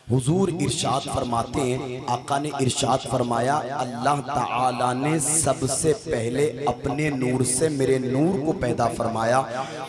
हुजूर इरशाद फरमाते हैं, आका ने इरशाद फरमाया, अल्लाह ताला ने सबसे पहले अपने नूर से मेरे नूर को पैदा फरमाया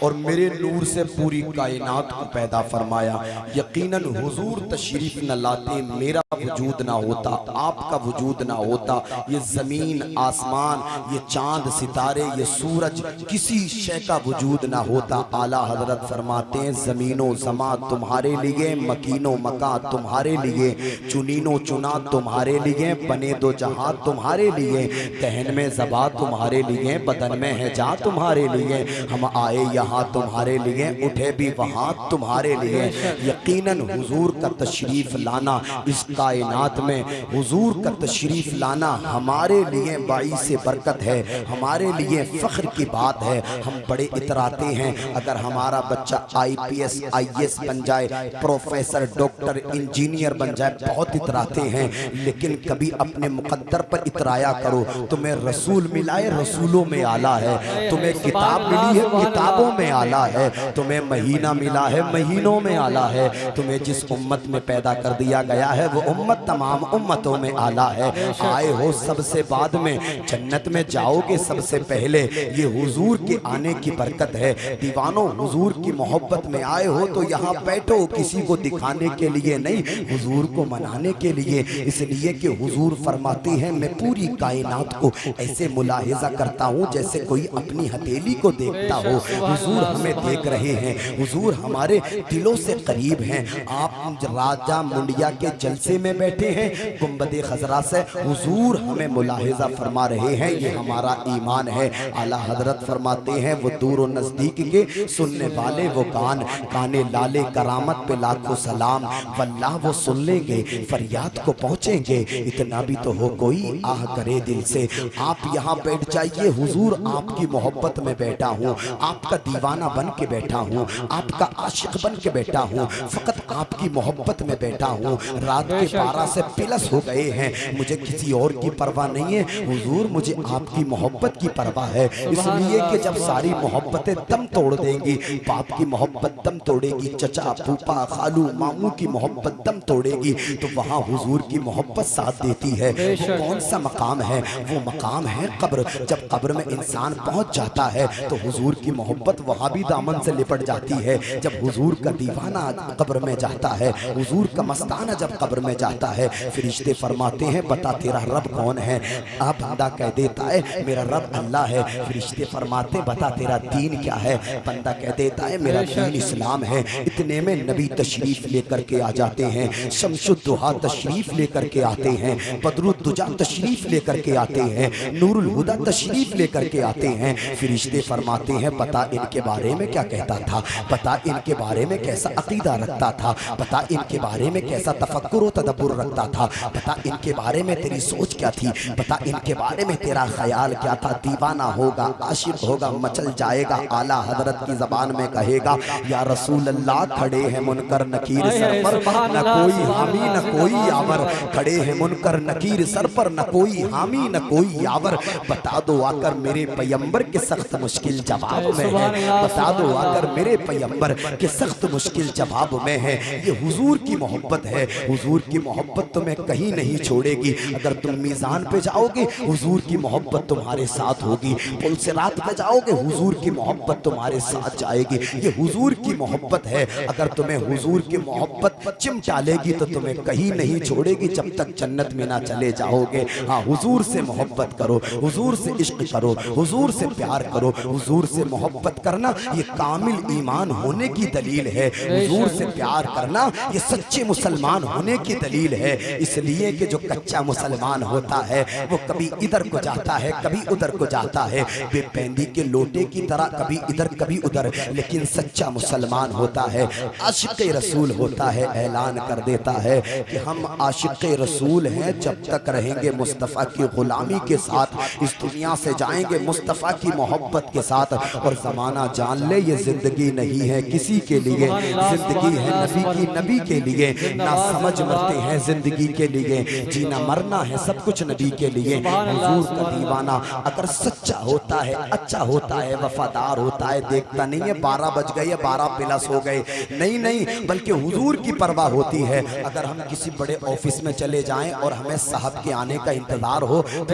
और मेरे नूर से पूरी कायनात को पैदा फरमाया। यकीनन हुजूर तशरीफ न लाते, मेरा वजूद ना होता, आपका वजूद ना होता, ये जमीन आसमान, ये चांद सितारे, ये सूरज, किसी शय का वजूद ना होता। आला हजरत फरमाते हैं, जमीनो जमा तुम्हारे लिए, मकीनो मका तुम्हारे लिए, चुनीनो चुना तुम्हारे लिए, बने दो जहां तुम्हारे लिए, तहन में ज़बा तुम्हारे लिए, बदन में है जा तुम्हारे लिए, हम आए यहाँ तुम्हारे लिए, उठे भी वहाँ तुम्हारे लिए। यकीनन हुजूर का तशरीफ लाना इस कायनात में, हुजूर का तशरीफ लाना हमारे लिए बाइसे बरकत है, हमारे लिए फ़ख्र की बात है। हम बड़े इतराते हैं अगर हमारा बच्चा IPS IAS बन जाए, प्रोफेसर डॉक्टर इंजीनियर बन जाए, बहुत इतराते हैं, लेकिन कभी अपने मुकद्दर पर इतराया करो। तुम्हें रसूल मिला है, रसूलों में आला है, तुम्हें किताब मिली है, किताबों में आला है, तुम्हें महीना मिला है, महीनों में आला है, तुम्हें जिस उम्मत में पैदा कर दिया गया है वो उम्मत तमाम उम्मतों में आला है। आए हो सबसे बाद में, जन्नत में जाओगे सबसे पहले, ये हुजूर के आने की बरकत है। दीवानों, हुजूर की मोहब्बत में आए हो तो यहाँ बैठो, किसी को दिखाने के लिए नहीं, हुजूर को मनाने के लिए। इसलिए कि हुजूर फरमाते हैं, मैं पूरी कायनात को ऐसे मुलाहिजा करता हूँ जैसे कोई अपनी हथेली को देखता हो। हुजूर हमें देख रहे हैं, हुजूर हमारे दिलों से करीब हैं। आप राजा मुंडिया के जलसे में बैठे हैं, गुंबदे खजरा से हुजूर हमें मुलाहिजा फरमा रहे हैं, ये हमारा ईमान है। आला हजरत फरमाते हैं, वो दूर और नजदीक के सुनने वाले वो कान, काने लाले करामत पे लाखों सलाम, वल्लाह वो सुन लेंगे, फरियाद को पहुंचेंगे। इतना भी तो हो कोई आह करे दिल से। आप यहाँ बैठ जाइए, हुजूर आपकी मोहब्बत में बैठा हूँ, आपका दीवाना बन के बैठा हूँ, आपका आशिक बन के बैठा हूँ, फकत आपकी मोहब्बत में बैठा हूँ। रात के 12 से पिलस हो गए हैं, मुझे किसी और की परवाह नहीं है, हुजूर मुझे आपकी मोहब्बत की परवाह है। इसलिए कि जब सारी मोहब्बतें दम तोड़ देंगी, बाप की मोहब्बत दम तोड़ेगी, चचा फूफा खालू मामू की मोहब्बत दम तोड़ेगी, तो वहाँ हुजूर की मोहब्बत साथ देती है। वो कौन सा मकाम है? वो मकाम है कब्र। जब कब्र में इंसान पहुँच जाता है तो हुजूर की मोहब्बत वहाँ भी दामन से लिपट जाती है। जब हुजूर का दीवाना कब्र में जाता है, हुजूर का मस्ताना जब कब्र में जाता है, फरिश्ते फरमाते हैं, बता तेरा रब कौन है? आप बंदा कह देता है मेरा रब अल्लाह है। फरिश्ते फरमाते, बता तेरा दीन क्या है? बंदा कह देता है मेरा दीन इस्लाम है। इतने में नबी तशरीफ लेकर के आ जाते हैं, शमसुद्दुहा तशरीफ लेकर के आते हैं, बदरुद्दुजा तशरीफ लेकर के आते हैं, नूरुल हुदा तशरीफ लेकर के आते हैं। फरिश्ते फरमाते हैं, बता इनके बारे में क्या कहता था, बता इनके बारे में कैसा अकीदा रखता था, बता इनके बारे में कैसा तफक्कुर व तदब्बुर रखता था, बता इनके बारे में तेरी सोच क्या थी, बता इनके बारे में तेरा ख्याल क्या था। दीवाना होगा, आशिक होगा, मचल जाएगा। आला हजरत की जबान में कहेगा, या रसूल अल्लाह, खड़े हैं मुनकर नकीर सर पर, न कोई हामी न कोई यावर, खड़े हैं मुनकर नकीर सर पर, न कोई हामी न कोई यावर। बता दो आकर मेरे पैगंबर के सख्त मुश्किल जवाब में है, बता दो आकर मेरे पैगंबर के सख्त मुश्किल जवाब में है। ये हुजूर की मोहब्बत है, हुजूर की मोहब्बत तुम्हें कहीं नहीं छोड़ेगी। अगर तुम मीज़ान पे जाओगे, हुजूर की मोहब्बत तुम्हारे साथ होगी। पुल से रात पे जाओगे, हुजूर की मोहब्बत तुम्हारे साथ जाएगी। ये हुजूर की मोहब्बत है। अगर तुम्हें हुजूर की मोहब्बत चिमटा लेगी तो तुम्हें कहीं नहीं छोड़ेगी जब तक जन्नत में ना चले जाओगे। हाँ, हुजूर से मोहब्बत करो, हुजूर से इश्क करो, हुजूर से प्यार करो। हुजूर से मोहब्बत करना ये कामिल ईमान होने की दलील है। हुजूर से प्यार करना ये सच्चे मुसलमान होने की दलील है। इसलिए कि जो कच्चा मुसलमान होता है वो कभी इधर को जाता है, कभी उधर को जाता है, बेपैंदी के लोटे की तरह, कभी इधर कभी उधर। लेकिन सच्चा मुसलमान होता है, आशिक रसूल होता है, ऐलान कर देता है कि हम आशिक रसूल हैं जब तक रहेंगे मुस्तफ़ा की गुलामी के साथ। इस दुनिया से जाएंगे मुस्तफ़ा की मोहब्बत के साथ। और ज़माना जान ले, ये जिंदगी नहीं है किसी के लिए, जिंदगी है नबी की, नबी के लिए। ना समझ मरते हैं जिंदगी के लिए, जीना मरना है सब कुछ नबी के लिए। हुजूर का दीवाना अगर सच्चा होता है, अच्छा होता है, वफादार होता है, देखता नहीं है 12 बज गए, 12 प्लस हो गए, नहीं नहीं, बल्कि हुजूर की परवाह होती होती है। अगर हम किसी बड़े ऑफिस में चले जाएं और हमें साहब के आने का इंतजार हो तो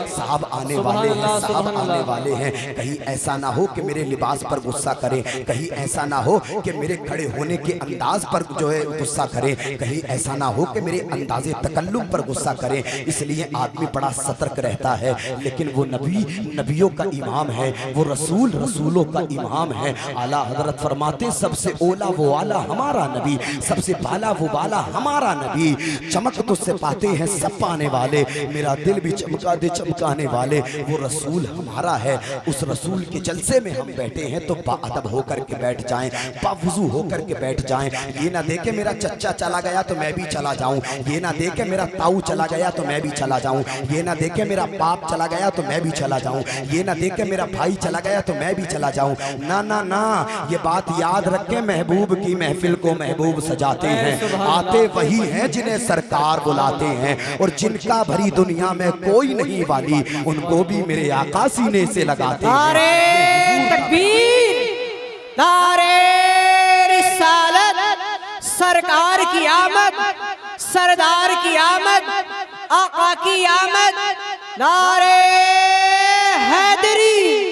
साहब आने वाले हैं, साहब आने वाले हैं, कहीं ऐसा ना हो कि मेरे लिबास पर गुस्सा करें, कहीं ऐसा ना हो कि मेरे खड़े होने के अंदाज पर जो है गुस्सा करें, कहीं ऐसा ना हो कि मेरे अंदाजे तकल्लुम पर गुस्सा करें। इसलिए आदमी बड़ा सतर्क रहता है। लेकिन वो नबी नबियों का इमाम है, वो रसूल रसूलों का इमाम है। आला हजरत फरमाते सबसे ओला वो आला हमारा नबी, सबसे बाला वो बाला हमारा नबी। चमक तो से पाते हैं सब पाने वाले, मेरा दिल भी चमका दे चमकाने वाले, वो रसूल हमारा है। उस रसूल के जलसे में हम बैठे हैं तो बाअदब होकर के बैठ जाएं, बावुजू होकर के बैठ जाएं। ये ना देखे मेरा चच्चा चला गया तो मैं भी चला जाऊं, ये ना देखे मेरा ताऊ चला गया तो मैं भी चला जाऊं, ये ना देखे मेरा बाप चला गया तो मैं भी चला जाऊं, ये ना देखे मेरा भाई चला गया तो मैं भी चला जाऊं। ना ना ना, ये बात याद रखें, महबूब की महफिल को महबूब सजाते हैं, आते वही हैं जिन्हें सरकार बुलाते हैं, और जिनका भरी दुनिया में कोई नहीं वाली उनको भी मेरे आका सीने से लगाते हैं। नारे तकबीर, नारे रिसालत, सरकार की आमद, सरदार की आमद, आका की आमद, नारे हैदरी।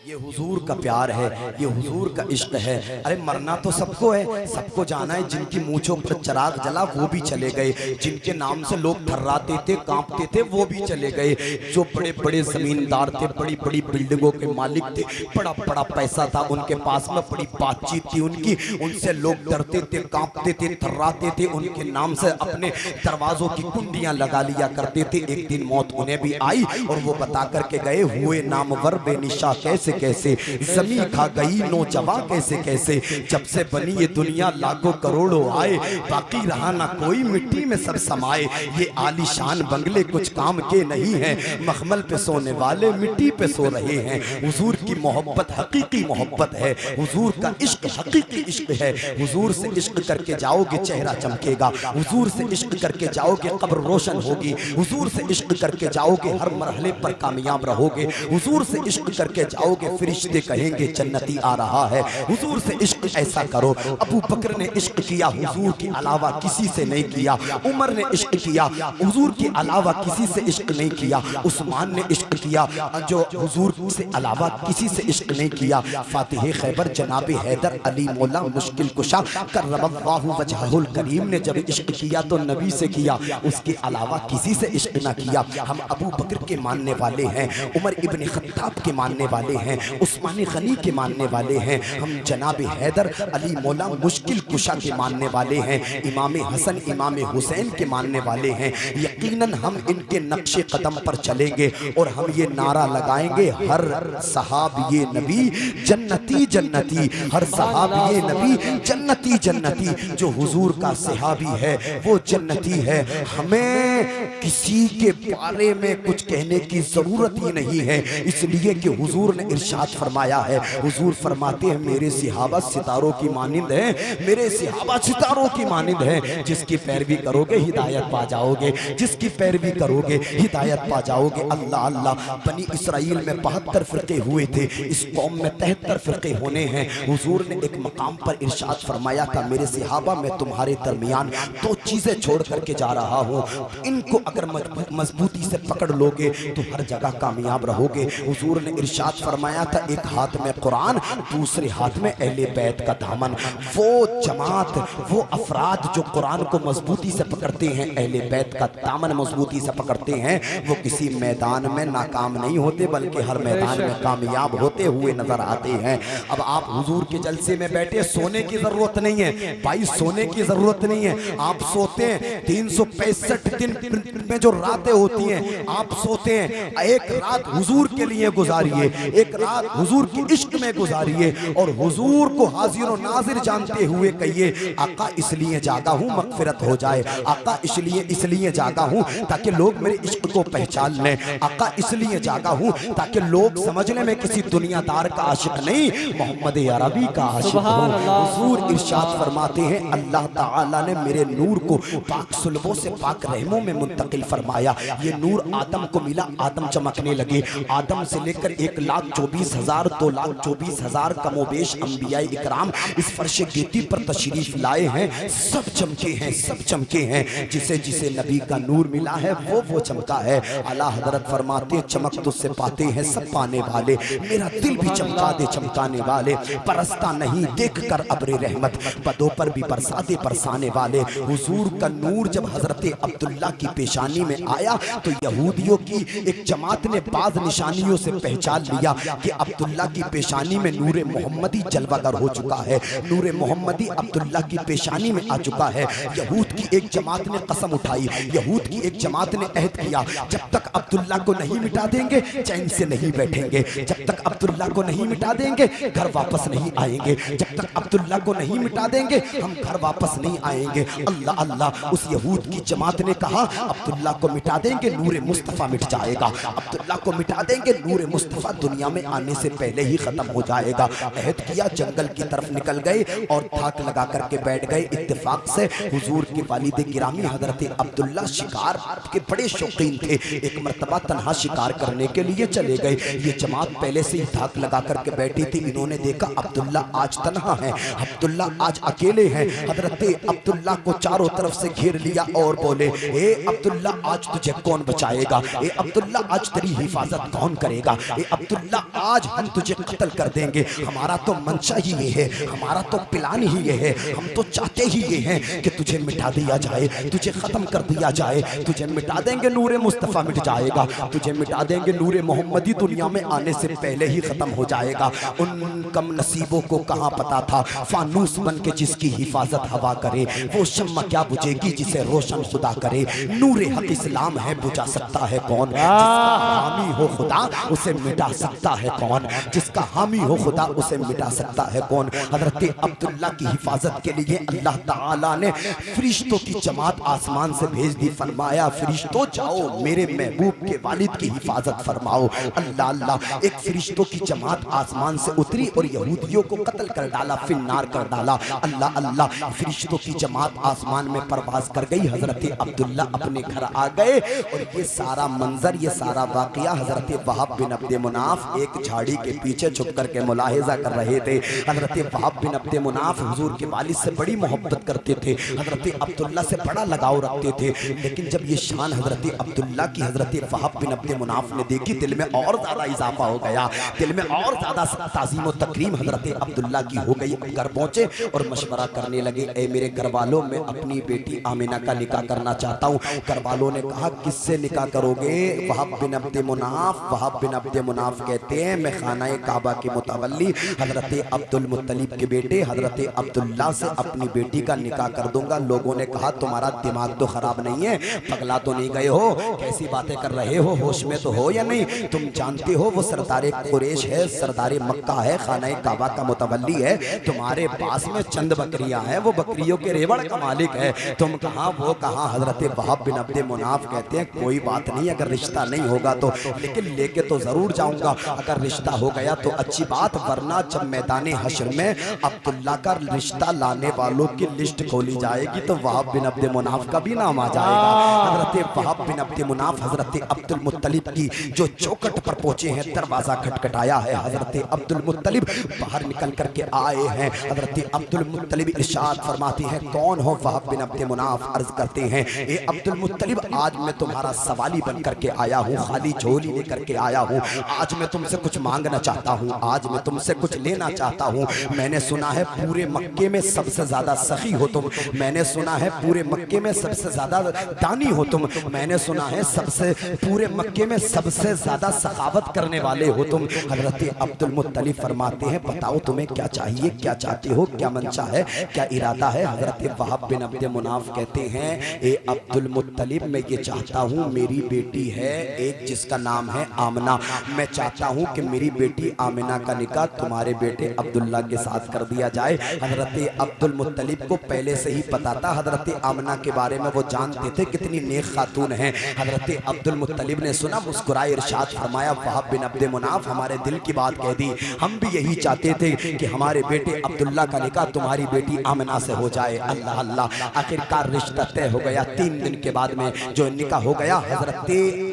ये हुजूर का प्यार है, ये हुजूर का इश्क है। अरे मरना तो सबको है, सबको जाना है। जिनकी मूंछों पर चिराग जला वो भी चले गए, जिनके नाम से लोग थर्राते थे कांपते थे वो भी चले गए। जो बड़े बड़े जमींदार थे, बड़ी बड़ी बिल्डिंगों के मालिक थे, बड़ा बड़ा पैसा था उनके पास में, बड़ी बातचीत थी उनकी, उनसे लोग डरते थे, कांपते थे, थर्राते थे। उनके नाम से अपने दरवाजों की कुंडियां लगा लिया करते थे। एक दिन मौत उन्हें भी आई और वो बता करके गए, हुए नामवर बेनिशा कैसे कैसे, जमी खा गई नौजवां कैसे कैसे। जब से बनी ये दुनिया लाखों करोड़ों आए, बाकी रहा ना कोई मिट्टी में सब समाए। ये आलीशान बंगले कुछ काम के नहीं हैं, मखमल पे सोने वाले मिट्टी पे सो रहे हैं। हुजूर की मोहब्बत हकीकी मोहब्बत है, हुजूर का इश्क हकीकी इश्क है। हुजूर से इश्क करके जाओगे चेहरा चमकेगा, हुजूर से इश्क करके जाओगे कब्र रोशन होगी, हुजूर से इश्क करके जाओगे हर मरहले पर कामयाब रहोगे, हुजूर से इश्क करके जाओगे फरिश्ते कहेंगे जन्नती आ रहा है। हुजूर से इश्क ऐसा करो। अबू बकर ने इश्क किया, हुजूर के अलावा किसी से नहीं किया। उमर ने इश्क किया, हुजूर के अलावा किसी से इश्क नहीं किया। उस्मान ने इश्क किया, जो हुजूर से अलावा किसी से इश्क नहीं किया। फातिह खैबर जनाब हैदर अली मौला मुश्किल कुशा करमल्लाहु वजहुल करीम ने जब इश्क किया तो नबी से किया, उसके अलावा किसी से इश्क ना किया। हम अबू बकर के मानने वाले हैं, उमर इब्न खत्ताब के मानने वाले हैं, उस्मान गनी के मानने वाले हैं, हम जनाब हैदर अली मौला मुश्किल कुशा के मानने वाले हैं, इमाम हसन इमाम हुसैन के मानने वाले हैं। यकीनन हम इनके नक्शे कदम पर चलेंगे और हम ये नारा लगाएंगे, हर सहाब ये नबी जन्नती जन्नती, हर सहाब ये नबी जन्नती जन्नती। जो हुजूर का सहाबी है वो जन्नती है। हमें किसी के बारे में कुछ कहने की जरूरत ही नहीं है, इसलिए कि हुजूर ने इरशाद फरमाया है। हुजूर फरमाते हैं मेरे सहाबा सितारों की मानिंद हैं, मेरे सहाबा सितारों की मानिंद हैं। जिसकी पैरवी करोगे हिदायत पा जाओगे, जिसकी पैरवी करोगे हिदायत पा जाओगे। अल्लाह अल्लाह, बनी इसराइल में 72 फिरके हुए थे, इस कौम में 73 फिरके होने हैं। हुजूर ने एक मकाम पर इरशाद फरमाया था, मेरे सहाबा मैं तुम्हारे दरमियान दो चीजें छोड़ करके जा रहा हूँ, इनको अगर मजबूती से पकड़ लोगे तो हर जगह कामयाब रहोगे। हुजूर ने इरशाद फरमाया था, एक हाथ में कुरान, दूसरे हाथ में अहले बैत का दामन। वो जमात, वो अफराद जो कुरान को मजबूती से पकड़ते हैं, अहले बैत का दामन मजबूती से पकड़ते हैं, वो किसी मैदान में नाकाम नहीं होते बल्कि हर मैदान में कामयाब होते हुए नजर आते हैं। अब आप हुजूर के जलसे में बैठे, सोने की जरूरत नहीं है भाई, सोने की जरूरत नहीं है। आप सोते हैं 365 दिन में जो रातें होती हैं, आप सोते हैं, एक रात हुजूर के लिए गुजारिए, एक रात हुजूर की इश्क में गुजारिए और हुजूर को हाजिर और नाजिर जानते हुए कहिए, आका इसलिए जागा हूँ मगफिरत हो जाए, आका इसलिए जागा हूँ ताकि लोग मेरे इश्क को पहचान लें, आका इसलिए जागा हूँ ताकि लोग समझ लें मैं किसी दुनियादार का आशिक नहीं, मोहम्मद अरबी का आशिक हूँ। हुजूर इरशाद फरमाते हैं, अल्लाह ताला ने मेरे नूर को पाक सुल्बों से पाक रहमों में मुंतकिल फरमाया। ये नूर आदम को मिला, आदम चमकने लगे, आदम से लेकर 1,04,000 24,000 2,24,000 कमोबेश अंबिया इकराम इस फर्श गेती पर तशरीफ लाए हैं। सब चमके हैं, सब चमके हैं। जिसे जिसे नबी का नूर मिला है वो चमका है। आला हजरत फरमाते चमक तुझसे पाते हैं सब पाने वाले, मेरा दिल भी चमका दे चमकाने वाले। परस्ता नहीं देख कर अब्रे रहमत, बदों पर भी बरसाते बरसाने वाले। हुजूर का नूर जब हजरत अब्दुल्ला की पेशानी में आया तो यहूदियों की एक जमात ने बाज निशानियों से पहचान लिया कि अब्दुल्ला की पेशानी में नूरे मोहम्मदी जलवागर हो चुका है, नूरे मोहम्मदी अब्दुल्ला की पेशानी में आ चुका है। यहूद की एक जमात ने कसम उठाई, यहूद की एक जमात ने अहद किया, जब तक अब्दुल्ला को नहीं मिटा देंगे चैन से नहीं बैठेंगे, जब तक अब्दुल्ला को नहीं मिटा देंगे घर वापस नहीं आएंगे, जब तक अब्दुल्ला को नहीं मिटा देंगे हम घर वापस नहीं आएंगे। अल्लाह अल्लाह, उस यहूद की जमात ने कहा अब्दुल्ला को मिटा देंगे नूरे मुस्तफ़ा मिट जाएगा, अब्दुल्ला को मिटा देंगे नूरे मुस्तफ़ा दुनिया में आने से पहले ही खत्म हो जाएगा। अहद किया, जंगल की तरफ निकल गए और धाक लगा करके बैठ गए। इत्तेफाक से हुजूर के वालिद गिरामी हजरत अब्दुल्ला शिकार के बड़े शौकीन थे। एक मर्तबा तन्हा शिकार करने के लिए चले गए। ये जमात पहले से ही धाक लगा करके बैठी थी। इन्होंने देखा अब्दुल्ला आज तन्हा है, अब्दुल्ला आज अकेले हैं। हजरत अब्दुल्ला को चारों तरफ से घेर लिया और बोले, ए अब्दुल्ला आज तुझे कौन बचाएगा, ए अब्दुल्ला आज तेरी हिफाजत कौन करेगा, ए अब्दुल्ला आज हम तुझे कत्ल कर देंगे। हमारा तो मंशा ही ये है, हमारा तो प्लान ही ये है, हम तो चाहते ही ये हैं कि तुझे मिटा दिया जाए, तुझे खत्म कर दिया जाए। तुझे मिटा देंगे नूरे मुस्तफ़ा मिट जाएगा, तुझे मिटा देंगे नूरे मोहम्मदी दुनिया में आने से पहले ही खत्म हो जाएगा। उन कम नसीबों को कहाँ पता था फानूस बन के जिसकी हिफाजत हवा करे वो शम्मा क्या बुझेगी जिसे रोशन खुदा करे। नूरे हक इस्लाम है बुझा सकता है कौन, जिसका हामी हो खुदा उसे मिटा सकता है कौन, जिसका हामी हो खुदा उसे मिटा सकता है कौन। हजरत अब्दुल्ला की हिफाजत के लिए अल्लाह ताला ने फरिश्तों की जमात आसमान से भेज दी। फरमाया फरिश्तों जाओ मेरे महबूब के वालिद की हिफाजत फरमाओ। अल्लाह अल्लाह, एक फरिश्तों की जमात आसमान से उतरी और यहूदियों को कत्ल कर डाला, फिन्नार कर डाला। अल्लाह अल्लाह, फरिश्तों की जमात आसमान में परवाज कर गई। हजरत अब्दुल्ला अपने घर आ गए और ये सारा मंजर, ये सारा वाकया हजरत वहाब बिन अब्द मुनाफ एक झाड़ी के पीछे छुप करके मुलाहिजा कर रहे थे। हजरत वहाब बिन अब्द मुनाफ हुजूर के वालिद से बड़ी मोहब्बत करते थे, हजरत अब्दुल्ला से बड़ा लगाव रखते थे। लेकिन जब ये शान हजरत अब्दुल्ला की हजरत वहाब बिन अब्द मुनाफ ने देखी, दिल में और ज्यादा इजाफा हो गया, दिल में और ज्यादा ताज़ीम और तकरीम हजरत अब्दुल्ला की हो गई। घर पहुंचे और मशवरा करने लगे, ए मेरे घर वालों, मैं अपनी बेटी आमिना का निकाह करना चाहता हूँ। घर वालों ने कहा किससे निकाह करोगे? वहाब बिन अब्द मुनाफ। वहाब बिन अब्द मुनाफ कहते हैं मैं खाना काबा के मुतवल्ली हजरत अब्दुल मुत्तलिब के बेटे हजरत अब्दुल्ला से अपनी बेटी का निकाह कर दूंगा। लोगों ने कहा तुम्हारा दिमाग तो खराब नहीं है, पगला तो नहीं गए हो, कैसी बातें कर रहे हो, होश में तो हो या नहीं? तुम जानते हो वो सरदार कुरैश है, सरदार मक्का है, खाना काबा का मुतवल्ली है, तुम्हारे पास में चंद बकरियां हैं, वो बकरियों के रेवड़ का मालिक है, तुम कहाँ वो कहाँ? हजरत वहाब बिन अब्द मुनाफ कहते हैं कोई बात नहीं, अगर रिश्ता नहीं होगा तो, लेकिन लेके तो जरूर जाऊंगा। अगर रिश्ता हो गया तो अच्छी बात, वरना जब मैदान हश्र में अब्दुल्ला का रिश्ता लाने वालों की लिस्ट खोली जाएगी तो वहाब बिन अब्द मुनाफ का भी नाम आ जाएगा। हजरत वहाब बिन अब्द मुनाफ हजरत अब्दुल मुत्तलिब की जो चौखट पर पहुंचे हैं, दरवाजा खटखटाया है, हजरत अब्दुल मुत्तलिब बाहर निकल करके आए हैं। हजरत अब्दुल मुत्तलिब इरशाद फरमाते हैं कौन हो? वहाब बिन अब्द मुनाफ अर्ज करते हैं ए अब्दुल मुत्तलिब, आज मैं तुम्हारा सवाली बन करके आया हूँ, खाली झोली लेकर के आया हूँ। आज मैं तुमसे कुछ मांगना चाहता हूँ, आज मैं तुमसे कुछ लेना चाहता हूँ। मैंने सुना है पूरे मक्के में सबसे ज्यादा सखी हो तुम, मैंने सुना है पूरे मक्के में सबसे ज्यादा दानी हो तुम, मैंने सुना है सबसे पूरे मक्के में सबसे ज्यादा सखावत करने वाले हो तुम। हजरत अब्दुल मुत्तलिब फरमाते हैं बताओ तुम्हें क्या चाहिए, क्या चाहते हो, क्या मंशा है, क्या इरादा है? हजरत वहाब बिन अब्द मुनाफ कहते हैं ए अब्दुल मुत्तलिब, मैं ये चाहता हूँ मेरी बेटी है एक जिसका नाम है आमिना, मैं चाहता हूँ कि मेरी बेटी आमिना का निकाह तुम्हारे बेटे अब्दुल्ला के साथ कर दिया जाए। हजरत अब्दुल मुत्तलिब को पहले से ही पता था हजरत आमिना के बारे में, वो जानते थे कितनी नेक खातून है। हजरत अब्दुल मुत्तलिब ने सुना, मुस्कुराए, इरशाद फरमाया वहाब बिन अब्द मुनाफ हमारे दिल की बात कह दी, हम भी यही चाहते थे कि हमारे बेटे अब्दुल्ला का निकाह तुम्हारी बेटी आमिना से हो जाए। अल्लाह अल्लाह, आखिरकार रिश्ता तय हो गया। 3 दिन के बाद में जो निकाह हो गया हजरत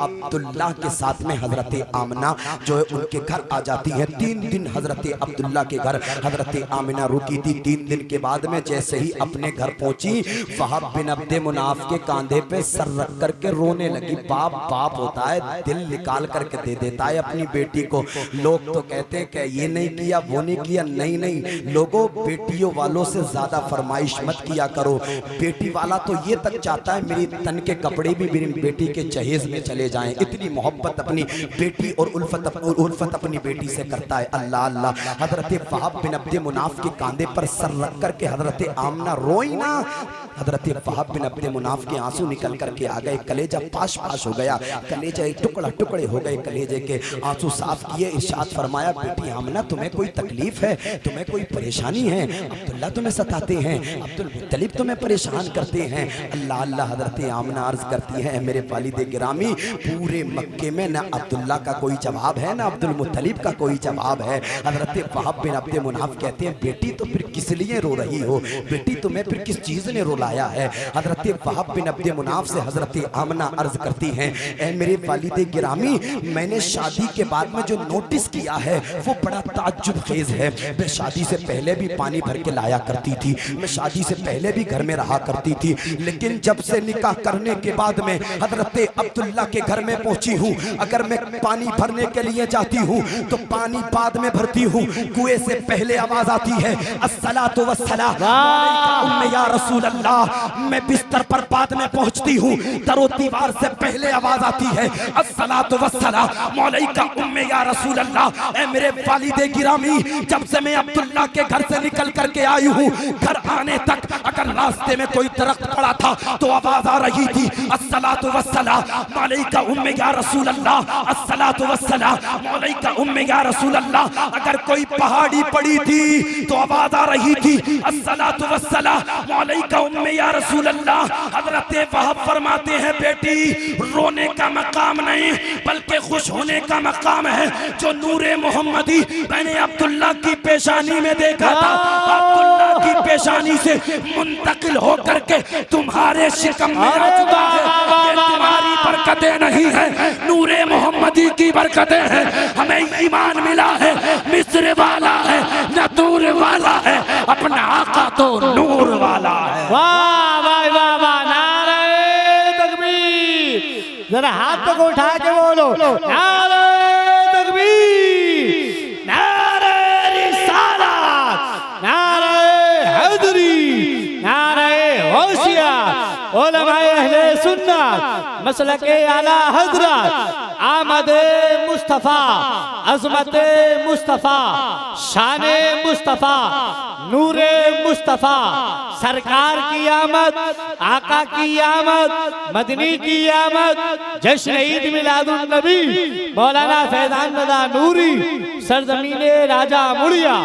अब्दुल्ला के साथ में हजरत आमिना जो है उनके घर आ जाती हैं। 3 दिन हजरत अब्दुल्ला के घर हजरत आमिना रुकी थी। 3 दिन के बाद में जैसे ही अपने घर पहुंची, वहाब बिन अब्दे मुनाफ के कांधे पे सर रख करके रोने लगी। बाप बाप होता है, दिल निकाल करके दे देता है अपनी बेटी को। लोग तो कहते हैं कि ये नहीं किया वो नहीं किया, नहीं नहीं लोगों, बेटियों वालों से ज्यादा फरमाइश मत किया करो। बेटी वाला तो ये तक चाहता है मेरी तन के कपड़े भी मेरी बेटी के जहेज में चले जाएं। इतनी मोहब्बत अपनी बेटी और उल्फत अपनी बेटी से करता है। अल्लाह अल्लाह। हजरत वहाब बिन अब्दे मुनाफ के कांधे पर सर रख करके हजरत आमना रोई ना। हजरत वहाब बिन अब्दे मुनाफ के आंसू निकल करके आ गए, कलेजा पाश पाश हो गया, कलेजा टुकड़ा टुकड़े हो गए, कलेजे के आंसू साफ किए। इरशाद फरमाया, बेटी आमना तुम्हें कोई तकलीफ है, तुम्हें कोई परेशानी है? अब्दुल्ला तुम्हें सताते हैं, अब्दुल मुत्तलिब तुम्हें परेशान करते हैं। अल्लाह अल्लाह। हजरत आमना अर्ज करती है, मेरे वालिद गिरामी, पूरे मक्के में ना अब्दुल्ला का कोई जवाब है ना अब्दुल मुत्तलिब का कोई जवाब है। हजरत वहाब बिन अब्दे मुनाफ कहते हैं, बेटी तो फिर किस लिए रो रही हो? बेटी तुम्हें फिर किस चीज ने रुलाया है? हजरत वहाब बिन अब्दे मुनाफ से हजरत आमना अर्ज करती हैं, ऐ मेरे वालिद गिरामी, मैंने शादी के बाद में जो नोटिस किया है वो बड़ा ताज्जुब खेज है। मैं शादी से पहले भी पानी भर के लाया करती थी, मैं शादी से पहले भी घर में रहा करती थी, लेकिन जब से निकाह करने के बाद में हजरत अब्दुल्ला के घर में पहुंची हूँ, अगर मैं पानी भरने के लिए जाती हूँ तो पानी बाद में भरती हूँ, कुएं से पहले आवाज आती है अस्सलातु वस्सलाम या रसूल अल्लाह। मैं बिस्तर पर बाद में पहुंचती हूँ, दरो दीवार से पहले आवाज आती है अस्सलातु वस्सलाम अलैका उम्मे या रसूल अल्लाह। ऐ मेरे वालिदे गिरामी, जब से मैं अब्दुल्ला के घर से निकल करके आई हूँ, घर आने तक अगर रास्ते में कोई दरख्त पड़ा था तो आवाज आ रही थी अस्सलातु वस्सलाम अलैका उम्मे या रसूल अल्लाह, अस्सलातु वस्सलाम अलैका उम्मे या रसूल अल्लाह। अगर कोई पहाड़ी पड़ी थी तो आवाज आ रही थी अस्सलातु वस्सलाम अलैका उम्मे या रसूल अल्लाह। हजरत वहाब फरमाते हैं, बेटी रोने का मकाम नहीं बल्कि खुश होने का मकाम है। जो नूरे मोहम्मदी मैंने अब्दुल्ला की पेशानी में देखा था, अब्दुल्ला की पेशानी से मुंतकिल होकर के तुम्हारे शिकम में आ चुका है। ये तुम्हारी बरकतें नहीं है, नूरे मोहम्मदी की बरकतें हैं। हमें ईमान मिला है, मिस्र वाला है न दूर वाला है, अपना आका तो नूर वाला है। वाह वाह वाह वाह, नारे तकबीर। जरा हाथ तक उठा के बोलो, नारे तकबीर, नारे रिसालत, नारे हैदरी, नारे होशियार, उलमाए अहले सुन्नत, मसलके आला हजरत, आमद मुस्तफा, अजमत मुस्तफा, शाने मुस्तफा, नूरे मुस्तफा, सरकार की आमद, आका की आमद, मदनी की आमद, जश्न ईद मिलादुन नबी, मौलाना फैजान रज़ा नूरी, सरजमीने राजा मुड़िया।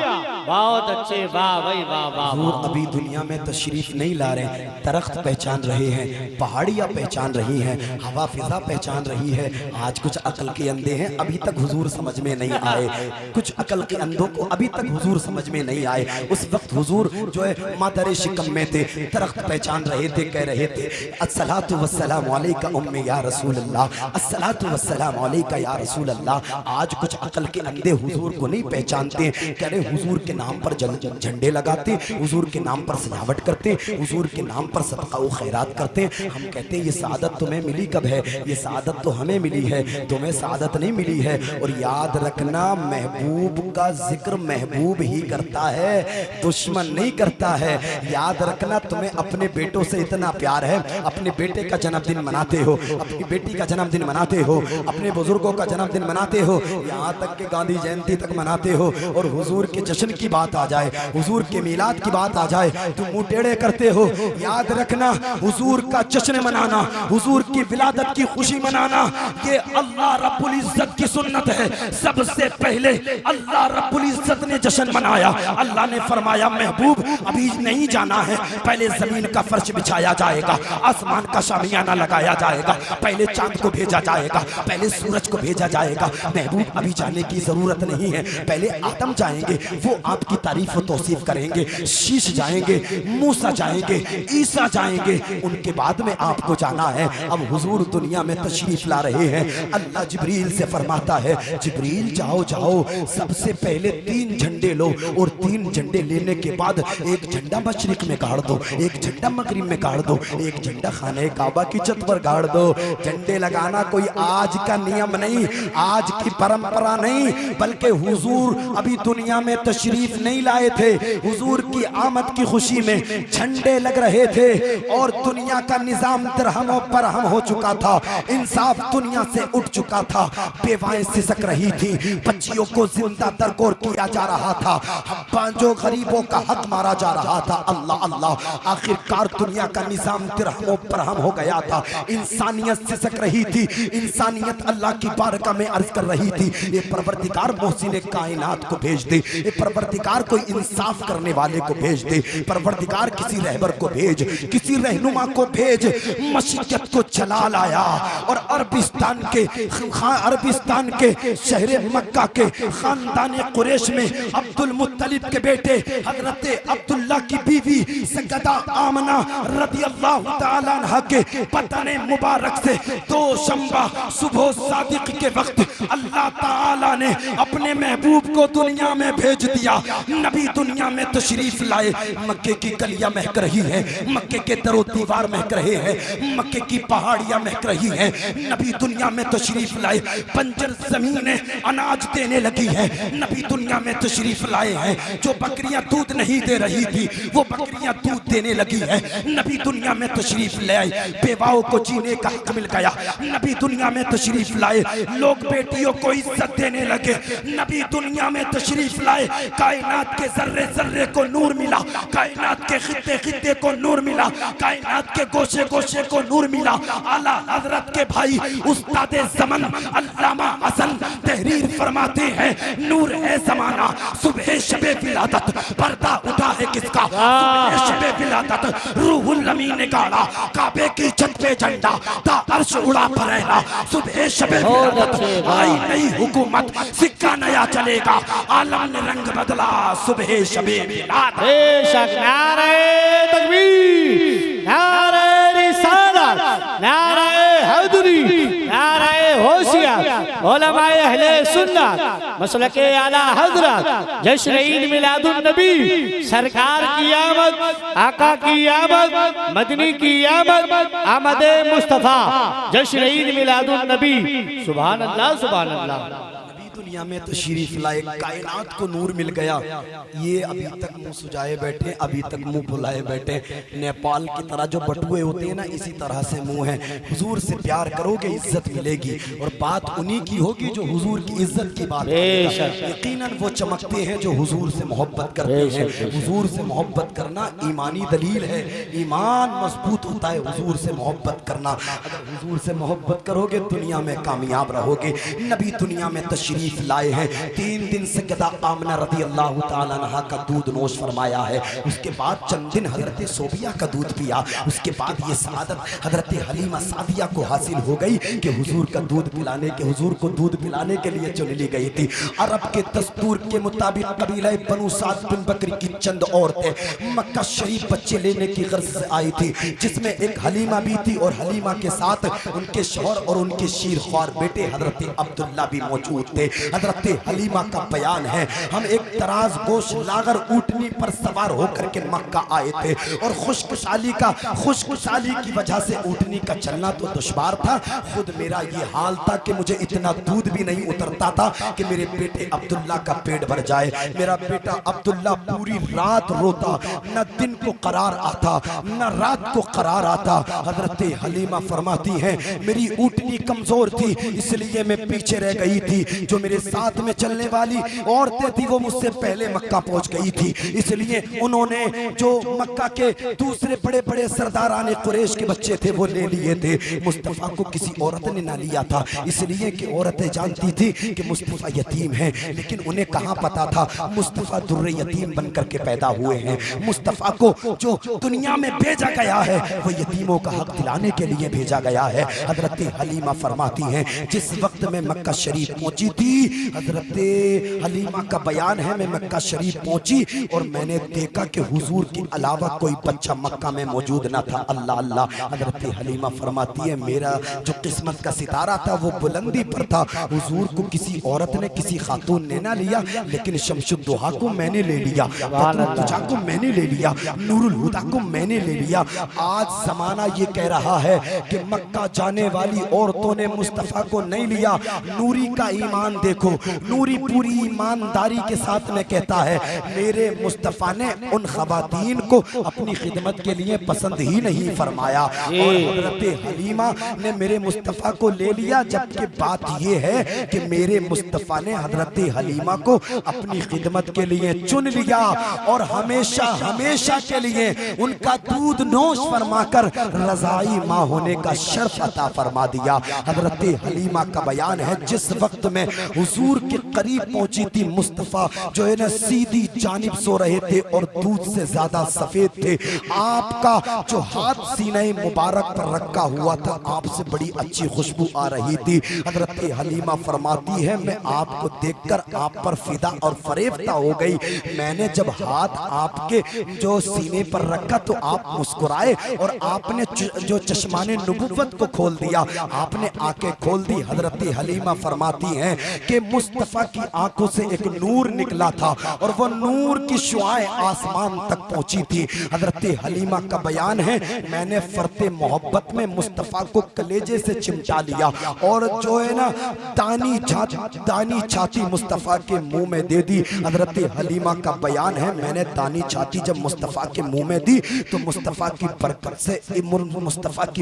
बहुत अच्छे, वाह भाई वाह वाह। हुजूर अभी दुनिया में तशरीफ नहीं ला रहे, दरख्त पहचान रहे हैं, पहाड़ियाँ पहचान रही हैं, हवा फिजा पहचान रही है। आज कुछ अकल के अंधे हैं, अभी तक हुजूर समझ में नहीं आए, कुछ अकल के अंधों को अभी तक हुजूर समझ में नहीं आए। उस वक्त हुजूर जो है मादर शिकम में थे, दरख्त पहचान रहे थे, कह रहे थे अस्सलातु वस्सलाम अलैका उम्मे या रसूल अल्लाह, अस्सलातु वस्सलाम अलैका या रसूल अल्लाह। आज कुछ अकल के अंधे हुजूर को नहीं पहचानते, कह रहे हुजूर के नाम पर झंडे लगाते, हुजूर के नाम पर सजावट करते, हुजूर के नाम पर सदका व खैरात करते। हम कहते हैं ये सादत तुम्हें मिली कब है? ये सादत तो हमें मिली है, तुम्हें सादत नहीं मिली है। और याद रखना, महबूब का जिक्र महबूब ही करता है, दुश्मन नहीं करता है। याद रखना, तुम्हें अपने बेटों से इतना प्यार है, अपने बेटे का जन्मदिन मनाते हो, अपनी बेटी का जन्मदिन मनाते हो, अपने बुजुर्गों का जन्मदिन मनाते हो, यहाँ तक कि गांधी जयंती तक मनाते हो। और हुजूर के जश्न की बात आ जाए, हुजूर के मीलाद की बात आ जाए तो मुंह टेढ़े करते हो। याद रखना, हुजूर का जश्न मनाना, हुजूर की विलादत की खुशी मनाना, ये अल्लाह रब्बुल इज्जत की सुन्नत है। सबसे पहले अल्लाह रब्बुल इज्जत ने जश्न मनाया। अल्लाह ने फरमाया, महबूब अभी नहीं जाना है, पहले जमीन का फर्श बिछाया जाएगा, आसमान का शामियाना लगाया जाएगा, पहले चांद को भेजा जाएगा, पहले सूरज को भेजा जाएगा। महबूब अभी जाने की जरूरत नहीं है, पहले आदम जाएंगे, वो आपकी तारीफ व तौसीफ करेंगे, शीश जाएंगे, मूसा जाएंगे, ईसा जाएंगे, उनके बाद में आपको जाना है। अब हुजूर दुनिया में तशरीफ ला रहे हैं। अल्लाह जिब्रील से फरमाया, फरमाता है जिब्रील जाओ जाओ, सबसे पहले 3 झंडे लो और 3 झंडे लेने के बाद एक झंडा मशरिक में गाड़ दो, एक झंडा मगरिब में गाड़ दो, एक झंडा खाने काबा की छत पर गाड़ दो। झंडे लगाना कोई आज का नियम नहीं, आज की परंपरा नहीं, बल्कि हुजूर अभी दुनिया में तशरीफ नहीं लाए थे। हुजूर की आमद की खुशी में झंडे लग रहे थे और दुनिया का निजाम दिरहमों पर हम हो चुका था, इंसाफ दुनिया से उठ चुका था, बेवाएं सिसक रही थी, बच्चियों को जिंदा दरगोर किया जा रहा था, जो गरीबों का हक मारा जा रहा था। अल्लाह अल्लाह, आखिरकार दुनिया का निजाम दिरहमों पर हम हो गया था, इंसानियत सिसक रही थी, इंसानियत अल्लाह की बारगाह में अर्ज कर रही थी, ये परवरदिगार मोहसिन कायनात को भेज दे, ये परवरदिगार कोई इंसाफ करने वाले को भेज दे, परवरदिगार किसी रहबर को भेज, किसी रहनुमा को भेज। मशीयत को चला लाया और अरबिस्तान के शहर मक्का के खानदान कुरैश में अब्दुल मुत्तलिब के बेटे हजरत अब्दुल्ला की बीवी सैयदा आमना रदियल्लाहु ताला अन्हा के बदन मुबारक से 2 शंबा सुबह सादिक के वक्त अल्लाह ताला ने अपने महबूब को दुनिया में भेज दिया। नबी दुनिया में तशरीफ लाए, मक्के की गलियां महक रही हैं, मक्के के दरो दीवार महक रहे हैं, मक्के की पहाड़ियां महक रही हैं। नबी दुनिया में तशरीफ लाए, बंजर जमीनें अनाज देने लगी है। नबी दुनिया में तशरीफ लाए हैं, जो बकरियां दूध नहीं दे रही थी वो बकरियां दूध देने लगी है। नबी दुनिया में तशरीफ लाए, बेवाओं को जीने का हक मिल गया। नबी दुनिया में तशरीफ लाए, लोग बेटियों को इज्जत देने लगे। नबी दुनिया में तशरीफ लाए, कायनात के जर्रे जर्रे को नूर मिला, कायनात के खित्ते खित्ते को नूर मिला, कायनात के गोशे गोशे को नूर मिला। आला हजरत के भाई उस्ताद ज़मन अल्लामा हसन तहरीर फरमाते हैं, नूर है जमाना सुबह शबे विलादत, पर्दा उठा है किसका सुबह शबे विलादत। रूहुल अमीन ने गाड़ा काबे की छत पे झंडा, ता अर्श उड़ा फरेला सुबह शबे विलादत। आई नई हुकूमत, सिक्का नया चलेगा, आलम ने रंग बदला सुबह शबे विलादत। बेशक नारे तकबीर, नारे रिसालत, नारे हैदरी, नारे होशियार, उलमाए अहले सुन्नत मसलके आला हजरत, जश्न ईद मिलादुन नबी, सरकार की आमद, आका की आमद, मदनी की आमद, आमद मुस्तफा, जश्न ईद मिलादुन नबी। सुभान अल्लाह, सुभान अल्लाह। दुनिया में तशरीफ लाए, कायनात को नूर मिल गया। ये अभी तक मुंह सुजाए बैठे, अभी तक मुंह फुलाए बैठे। नेपाल की तरह जो बटुए होते हैं ना, इसी तरह से मुंह है। हुजूर से प्यार करोगे इज्जत मिलेगी, और बात उन्हीं की होगी जो हुजूर की इज्जत की बात करेगा। यकीनन वो चमकते हैं जो हुजूर से मोहब्बत करते हैं। हुजूर से मोहब्बत करना ईमानी दलील है, ईमान मजबूत होता है हुजूर से मोहब्बत करना। अगर हुजूर से मोहब्बत करोगे दुनिया में कामयाब रहोगे। नबी दुनिया में तशरीफ लाए हैं, 3 दिन सैयदा आमना रदियल्लाहु ताला अन्हा का दूध नोश फरमाया है। उसके बाद चंद दिन हजरत सोबिया का दूध पिया। उसके बाद ये सआदत हजरत हलीमा सादिया को हासिल हो गई कि हुजूर का दूध पिलाने के, हुजूर को दूध पिलाने के लिए चुन ली गई थी। अरब के दस्तूर के मुताबिक कबीला बनु साद बिन बकर की चंद औरतें मक्का शरीफ बच्चे लेने की गर्ज से आई थी, जिसमें एक हलीमा भी थी और हलीमा के साथ उनके शौहर और उनके शीरख्वार बेटे हजरत अब्दुल्ला भी मौजूद थे। हजरत हलीमा का बयान है, हम एक तराज गोश लागर ऊँटनी पर सवार होकर के मक्का आए थे और खुशकुशाली की वजह से ऊँटनी का चलना तो दुश्वार था। खुद मेरा ये हाल था कि मुझे इतना दूध भी नहीं उतरता था कि मेरे बेटे अब्दुल्ला का पेट भर जाए। मेरा बेटा अब्दुल्ला पूरी रात रोता, न दिन को करार आता न रात को करार आता। हजरत हलीमा फरमाती हैं, मेरी ऊँटनी कमजोर थी इसलिए मैं पीछे रह गई थी। जो मेरे साथ में चलने वाली औरतें थी वो मुझसे पहले मक्का पहुंच गई थी, इसलिए उन्होंने जो मक्का के दूसरे बड़े बड़े सरदाराने कुरैश के बच्चे थे वो ले लिए थे। मुस्तफा को किसी औरत ने ना लिया था, इसलिए कि औरतें जानती थी कि मुस्तफा यतीम है, लेकिन उन्हें कहाँ पता था मुस्तफा दुर्रे यतीम बनकर के पैदा हुए हैं। मुस्तफा को जो दुनिया में भेजा गया है वो यतीमों का हक दिलाने के लिए भेजा गया है। हजरत हलीमा फरमाती हैं, जिस वक्त में मक्का शरीफ पहुंची थी हजरत हलीमा का बयान है, मैं मक्का शरीफ पहुंची और मैंने देखा कि हुजूर के अलावा कोई बच्चा मक्का में मौजूद ना था। अल्लाह अल्लाह। हजरत हलीमा फरमाती है मेरा जो किस्मत का सितारा था वो बुलंदी पर था। हुजूर को किसी औरत ने, किसी खातून ने ना लिया, लेकिन शमशुद्दोहा को मैंने ले लिया, बदरुद्दुजा को मैंने ले लिया, नूरुल हुदा को मैंने ले लिया। आज जमाना ये कह रहा है कि मक्का जाने वाली औरतों ने मुस्तफा को नहीं लिया। नूरी का ईमान देखो, नूरी पूरी ईमानदारी के साथ में कहता है मेरे मुस्तफा ने उन खवातीन को अपनी खिदमत के लिए पसंद ही नहीं फरमाया और हजरत हलीमा ने मेरे मुस्तफा को ले लिया। जबकि बात यह है कि मेरे मुस्तफा ने हजरत हलीमा को अपनी खिदमत के लिए चुन लिया और हमेशा हमेशा के लिए उनका दूध नोश फरमाकर रज़ाई माँ होने का शर्फ अता फरमा दिया। हजरत हलीमा का बयान है जिस वक्त में हुजूर के करीब पहुंची थी, मुस्तफा जो है ना सीधी जानिब सो रहे थे और दूध से ज्यादा सफेद थे। आपका जो हाथ सीने मुबारक पर रखा हुआ था, आपसे बड़ी अच्छी खुशबू आ रही थी। हजरत हलीमा फरमाती है मैं आपको देखकर आप पर फिदा और फरेफ्ता हो गई। मैंने जब हाथ आपके जो सीने पर रखा तो आप मुस्कुराए और आपने जो चश्माने नबुव्वत को खोल दिया, आपने आंखें खोल दी। हजरत हलीमा फरमाती हैं कि मुस्तफा की आंखों से एक नूर निकला था और वो नूर की शुआएं आसमान तक पहुंची थी। हजरत हलीमा का बयान है मैंने फरते मोहब्बत में मुस्तफा को कलेजे से चिमटा लिया और जो है ना दानी छाती मुस्तफा के मुंह में दे दी। हजरत हलीमा का बयान है मैंने दानी छाती जब मुस्तफा के मुंह में दी तो मुस्तफा की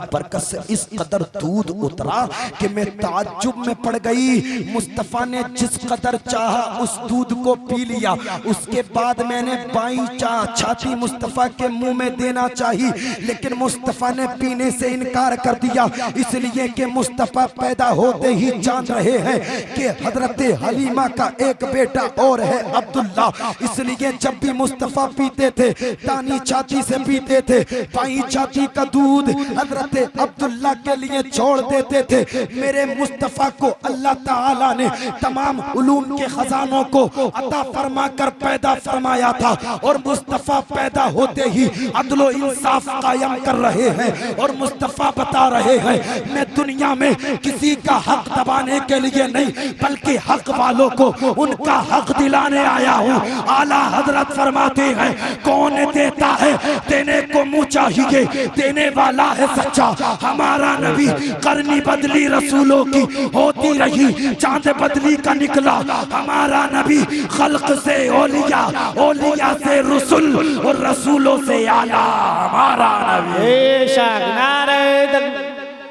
बरकत से इस कदर दूध उतरा कि मैं ताज्जुब में पड़ गई। मुस्तफा ने जिस कदर चाहा उस दूध को पी लिया। उसके बाद मैंने बाईं छाती मुस्तफा के मुंह में देना चाहिए, लेकिन मुस्तफा ने पीने से इनकार कर दिया, इसलिए कि मुस्तफा पैदा होते ही जान रहे हैं कि हजरत हलीमा का एक बेटा और है अब्दुल्ला। इसलिए जब भी मुस्तफा पीते थे दानी छाती से पीते थे, बाईं छाती का दूध हजरत अब्दुल्ला के लिए छोड़ देते थे। मेरे मुस्तफा को अल्लाह ताला ने तमाम उलूम के खजानों को अता फरमा कर पैदा फरमाया था और मुस्तफा पैदा होते ही अदलो इंसाफ कायम कर रहे हैं और मुस्तफा बता रहे हैं मैं दुनिया में किसी का हक दबाने के लिए नहीं बल्कि हक वालों को उनका हक दिलाने आया हूँ। आला हजरत फरमाते हैं कौन देता है देने को मुँह चाहिए, देने वाला है सच्चा हमारा नबी। करनी बदली रसूलों की होती रही, चांद बदली का निकला हमारा नबी। खल्क से ओलिया, ओलिया से रसूल और रसूलों से आला हमारा नबी। बेशक नारे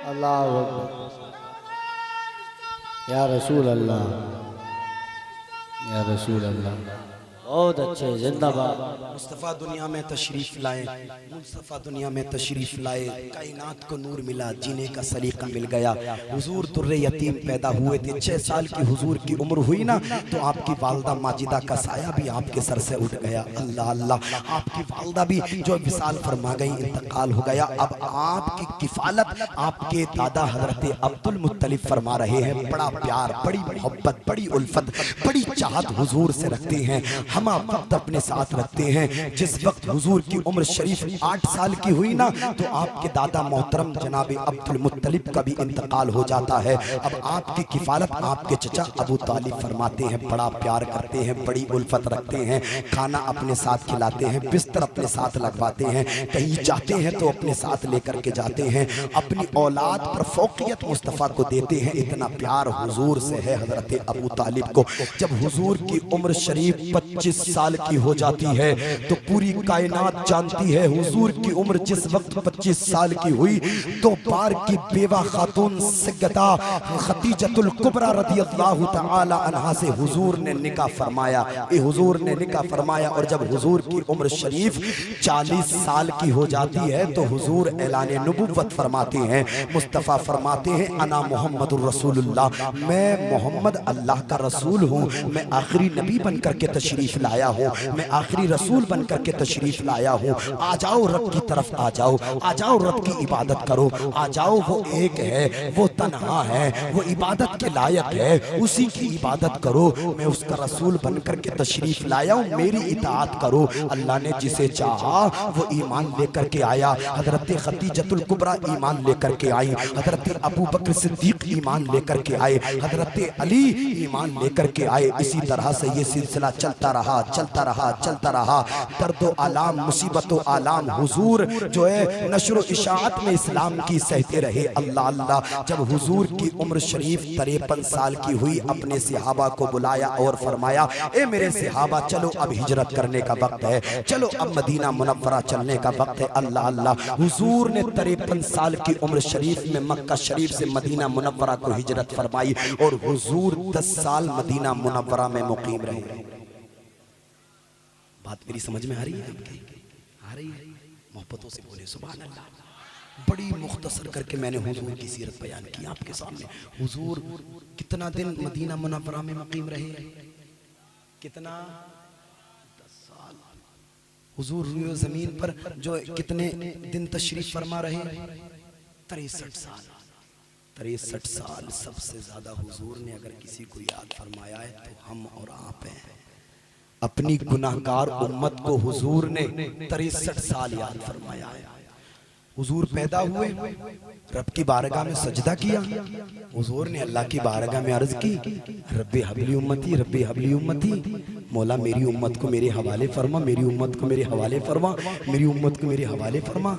अल्लाह या रसूल अल्लाह, या रसूल अल्लाह। बहुत अच्छे, जिंदाबाद। मुस्तफ़ा दुनिया में तशरीफ लाए, मुस्तफ़ा दुनिया में तशरीफ लाए, कायनात को नूर मिला, जीने का सलीका मिल गया। हुजूर तुर्रे यतीम पैदा हुए थे, 6 साल की हुजूर की उम्र हुई ना तो आपकी वालदा माजिदा का साया भी आपके सर से उठ गया। अल्लाह अल्लाह। आपकी वालदा भी जो विसाल फरमा गई, इंतकाल हो गया। अब आपकी किफालत आपके दादा हजरत अब्दुल मुत्तलिब फरमा रहे हैं। बड़ा प्यार, बड़ी मोहब्बत, बड़ी उल्फत, बड़ी चाहत हुजूर से रखते हैं। हम वक्त अपने साथ रखते हैं। जिस वक्त हुजूर की उम्र शरीफ 8 साल की हुई ना तो आपके दादा मोहतरम जनाब अब्दुल मुत्तलिब का भी इंतकाल हो जाता है। अब आपकी किफालत आपके चचा अबू तालिब फरमाते हैं। बड़ा प्यार करते हैं, बड़ी उल्फत रखते हैं, खाना अपने साथ खिलाते हैं, बिस्तर अपने साथ लगवाते हैं, कहीं जाते हैं तो अपने साथ लेकर के जाते हैं। अपनी औलाद पर फौकियत मुस्तफ़ा को देते हैं। इतना प्यार हुजूर से है हजरत अबू तालिब को। जब हुजूर की उम्र शरीफ 25 साल की हो जाती है तो पूरी कायनात जानती है हुजूर की उम्र जिस वक्त 25 साल की हुई तो बार की बेवा खातून सैयदा खदीजतुल कुबरा रदियल्लाहु तआला अन्हा से हुजूर ने निकाह फरमाया। हुजूर ने निकाह फरमाया और जब हुजूर की उम्र शरीफ 40 साल की हो जाती है तो हुजूर ऐलान नबुव्वत फरमाते हैं। मुस्तफ़ा फरमाते हैं अना मुहम्मदुर रसूलुल्लाह, मैं मोहम्मद अल्लाह का रसूल हूँ, मैं आखिरी नबी बनकर के तशरीफ तशरीफ लाया हूँ, मैं आखिरी रसूल बन करके तशरीफ लाया हूँ। आ जाओ रब की तरफ आ जाओ, आ जाओ रब की इबादत करो, आ जाओ वो एक है, वो तन्हा है, वो इबादत के लायक है, उसी की इबादत करो। मैं उसका रसूल बन करके तशरीफ लाया हूँ, मेरी इताअत करो। अल्लाह ने जिसे चाहा वो ईमान लेकर के आया। हजरत खदीजतुल कुबरा ईमान लेकर के आई, हजरत अबू बकर सिद्दीक ईमान लेकर के आए, हजरत अली ईमान लेकर के आए। इसी तरह से ये सिलसिला चलता रहा, चलता रहा, चलता रहा। दर्दो आलाम, मुसीबतों आलाम हुजूर जो है नशर इशाअत में इस्लाम की सहते रहे। अल्लाह अल्लाह। जब हुजूर की उम्र शरीफ 53 साल की हुई, अपने सहाबा को बुलाया और फरमाया, ए मेरे सहाबा चलो अब हिजरत करने का वक्त है, चलो अब मदीना मुनव्वरा चलने का वक्त है। अल्लाह अल्लाह। हुजूर ने 53 साल की उम्र शरीफ में मक्का शरीफ से मदीना मुनव्वरा को हिजरत फरमाई और हुजूर 10 साल मदीना मुनव्वरा में मुकीम रहे। बात मेरी समझ में आ रही है आपकी? आ रही है? मोहब्बतों से बोले सुभान अल्लाह। बड़ी मुख्तसर करके मैंने हुजूर की सीरत बयान की आपके सामने। हुजूर कितना दिन मदीना मुनव्वरा में मुकीम रहे? कितना? 10 साल। हुजूर रुए जमीन पर जो कितने दिन तशरीफ फरमा रहे? 63 साल। 63 साल। सबसे ज्यादा हुजूर ने अगर किसी को याद फरमाया है तो हम और आप हैं। अपनी गुनाहगार उम्मत को हुजूर ने 63 साल याद फरमाया है। हुजूर पैदा हुए, रब की बारगाह में सजदा किया, हुजूर ने अल्लाह की बारगाह में अर्ज की, रब्बी हबली उम्मती, रब्बी हबली उम्मती, मौला मेरी उम्मत को मेरे हवाले फरमा, मेरी उम्मत को मेरे हवाले फरमा, मेरी उम्मत को मेरे हवाले फरमा।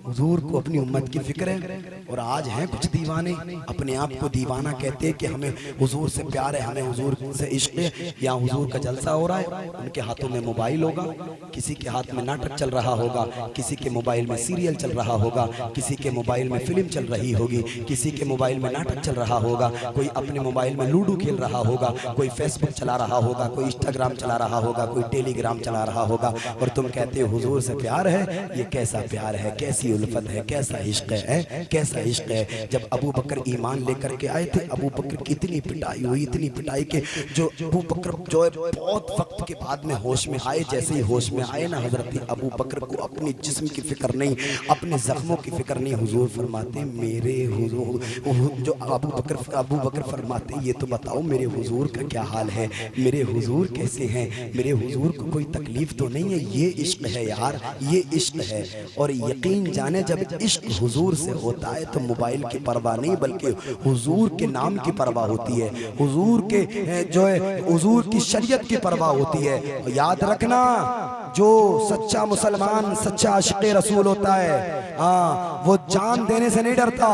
हुजूर को अपनी उम्मत की फिक्र है। और आज हैं कुछ दीवाने अपने आप को दीवाना कहते हैं कि हमें हुजूर से प्यार है, हमें हुजूर से इश्क है, या हुजूर का जलसा हो रहा है, उनके हाथों में मोबाइल होगा, किसी के हाथ में नाटक चल रहा होगा, किसी के मोबाइल में सीरियल चल रहा होगा, किसी के मोबाइल में फिल्म चल रही होगी, किसी के मोबाइल में नाटक चल रहा होगा, कोई अपने मोबाइल में लूडो खेल रहा होगा, कोई फेसबुक चला रहा होगा, कोई इंस्टाग्राम चला रहा होगा, कोई टेलीग्राम चला रहा होगा, और तुम कहते हो हुजूर से प्यार है। ये कैसा प्यार है, कैसी उल्फत है, कैसा इश्क है, कैसा इश्क है। जब अबू बकर ईमान लेकर के आए थे, अबू बकर की इतनी पिटाई हुई, इतनी पिटाई के जो अबू बकर जो है बहुत वक्त के बाद में होश में आए। जैसे ही होश में आए ना, हजरत अबू बकर को अपनी जिस्म की फिक्र नहीं, अपने जख्मों की फिक्र नहीं। हुजूर फरमाते मेरे हुजूर, जो अबू बकर फरमाते ये तो बताओ मेरे हुजूर का क्या हाल है, मेरे हुजूर कैसे हैं, मेरे हुजूर को कोई तकलीफ तो नहीं है। ये इश्क है यार, ये इश्क है। और यकीन जाने जब इश्क हुजूर से होता है तो मोबाइल की परवाह नहीं, बल्कि हुजूर के नाम की परवाह होती है, हुजूर के जो है हुजूर की शरीयत की परवाह होती है। याद रखना, जो सच्चा मुसलमान, सच्चा आशिक़े रसूल होता है, हाँ, वो जान देने से नहीं डरता।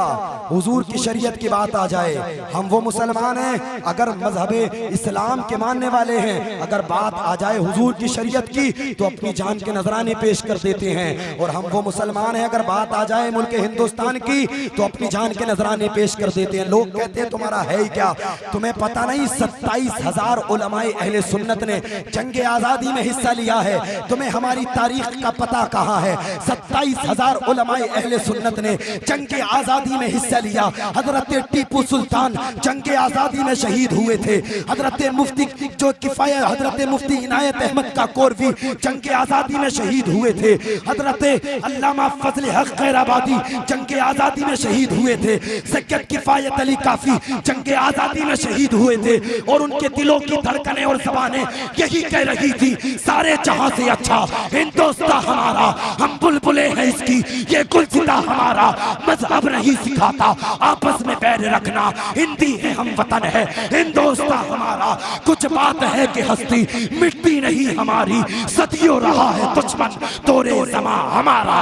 हुजूर की शरीयत की बात आ जाए, हम वो मुसलमान हैं, अगर मजहबे इस्लाम के मानने वाले हैं, अगर बात आ जाए हुजूर की शरीयत की तो अपनी जान के नजराने पेश कर देते हैं। और हम वो मुसलमान हैं, अगर बात आ जाए मुल्क हिंदुस्तान की तो अपनी जान के नजराने पेश कर देते हैं। लोग कहते हैं तुम्हारा है ही क्या, तुम्हें पता नहीं 27,000 उलमाए अहले सुन्नत ने जंग आजादी में हिस्सा लिया है, तुम्हें हमारी तारीख का पता कहाँ है? 27,000 उलमाए अहले सुन्नत ने जंग आजादी में हिस्सा लिया। हजरत टीपू सुल्तान जंग आजादी में शहीद हुए थे। हजरत मुफ्ती जो किफायत, हजरत मुफ्ती इनायत अहमद का कोरवी जंग आजादी में शहीद हुए थे। हजरत अल्लामा फजल हक खैराबादी जंग आजादी में शहीद हुए थे। सैयद किफायत अली काफी जंग आजादी में शहीद हुए थे। और उनके दिलों की धड़कनें और ज़बानें यही कह रही थी, सारे जहां से अच्छा हिंदुस्तान हमारा, हम बुलबुले हैं इसकी, ये गुलसिता हमारा। मजहब नहीं सिखाता आपस में बैर रखना, हिंदी है हम वतन है हिंदुस्तान हमारा। कुछ बात है कि हस्ती मिटती नहीं हमारी, सदियों रहा है दुश्मन तोरे जमा हमारा।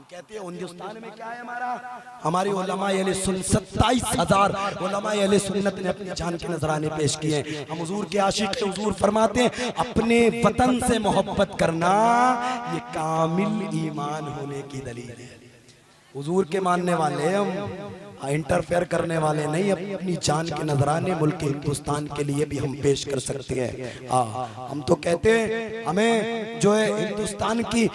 कहते हैं हिंदुस्तान में क्या है हमारा? हमारे उलमाए अहले सुन्नत 27,000 उलमाए अहले सुन्नत ने अपनी जान के नजराने पेश किए हैं। हम हुजूर के आशिक थे। हुजूर फरमाते हैं अपने वतन से मोहब्बत करना ये कामिल ईमान होने की दलील है। हुजूर के मानने वाले हम, इंटरफेयर करने वाले नहीं, अपनी जान के नजराने मुल्क हिंदुस्तान के लिए भी हम पेश कर सकते हैं। हम तो कहते हैं हमें जो है हिंदुस्तान की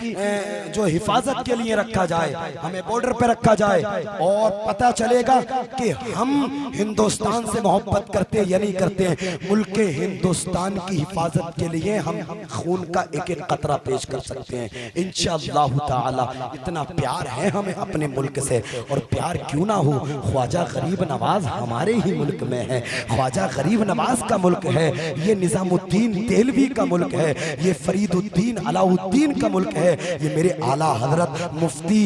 जो हिफाजत के लिए रखा जाए, हमें बॉर्डर पे रखा जाए और पता चलेगा कि हम हिंदुस्तान से मोहब्बत करते या नहीं करते हैं। मुल्क हिंदुस्तान की हिफाजत के लिए हम खून का एक एक कतरा पेश कर सकते हैं इंशाअल्लाह ताला। इतना प्यार है हमें अपने मुल्क से, और प्यार क्यों ना हो, ख्वाजा गरीब नवाज हमारे ही मुल्क में है, ख्वाजा गरीब नवाज का मुल्क है, ये निजामुद्दीन देहलवी का मुल्क है, ये फरीदुद्दीन अलाउद्दीन का मुल्क है, ये मेरे आला हजरत मुफ्ती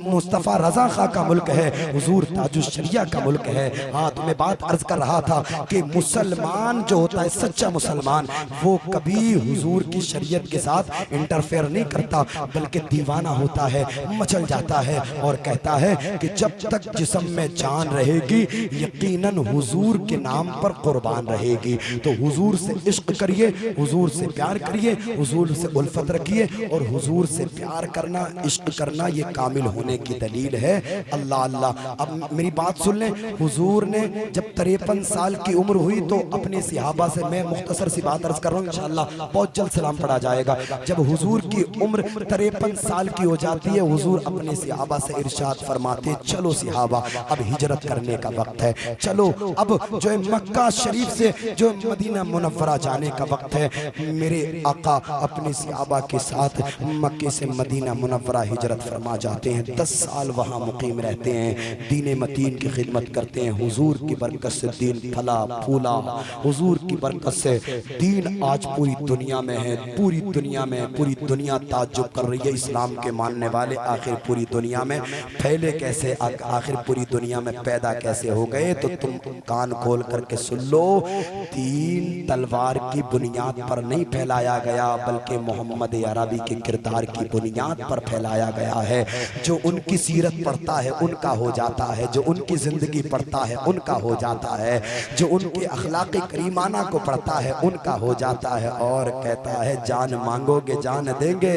मुस्तफ़ा रजा खां का मुल्क है, हुजूर ताजुश शरिया का मुल्क है। हाँ, तो मैं बात अर्ज कर रहा था कि मुसलमान जो होता है, सच्चा मुसलमान, वो कभी हुजूर की शरीयत के साथ इंटरफेयर नहीं करता, बल्कि दीवाना होता है, मचल जाता है और कहता है कि जब तक जिस्म में जान रहेगी यकीनन हुजूर के नाम पर कुर्बान रहेगी। तो हुजूर से इश्क करिए, हुजूर से प्यार करिए, हुजूर से उल्फत रखिए, और हुजूर से प्यार करना, इश्क करना, ये कामिल होने की दलील है। अल्लाह अल्लाह। अब मेरी बात सुन लें, हुजूर ने जब 53 साल की उम्र हुई तो अपने सहाबा से, मैं मुख्तसर सी बात अर्ज कर रहा हूँ, इंशाअल्लाह बहुत जल्द सलाम पढ़ा जाएगा। जब हुजूर की उम्र 53 साल की हो जाती है, हुजूर अपने सहाबा से इरशाद फरमाते, चलो सहाबा अब हिजरत करने का वक्त है, चलो अब जो है मक्का शरीफ से जो मदीना मुनव्वरा जाने का वक्त है। मेरे आका अपने सहाबा के साथ मक्के से मदीना मुनव्वरा हिजरत फरमा जाते हैं, 10 साल वहाँ मुकीम रहते हैं, दीन मतीन की खिदमत करते हैं। हुजूर की बरकत से दीन फला फूला, हुजूर की बरकत से दीन आज पूरी दुनिया में है, पूरी दुनिया में, पूरी दुनिया ताज्जुब कर रही है, इस्लाम के मानने वाले आखिर पूरी दुनिया में फैले कैसे, आखिर पूरी दुनिया में पैदा कैसे हो गए। तो तुम कान खोल करके सुन लो, दीन तलवार की बुनियाद पर नहीं फैलाया गया, बल्कि मोहम्मद अरबी के किरदार की बुनियाद पर फैलाया गया है। जो उनकी सीरत पढ़ता है उनका हो जाता है, जो उनकी जिंदगी पढ़ता है उनका हो जाता है, जो उनके अखलाक़ करीमाना को पढ़ता है उनका हो जाता है। और कहता है, जान मांगोगे जान देंगे,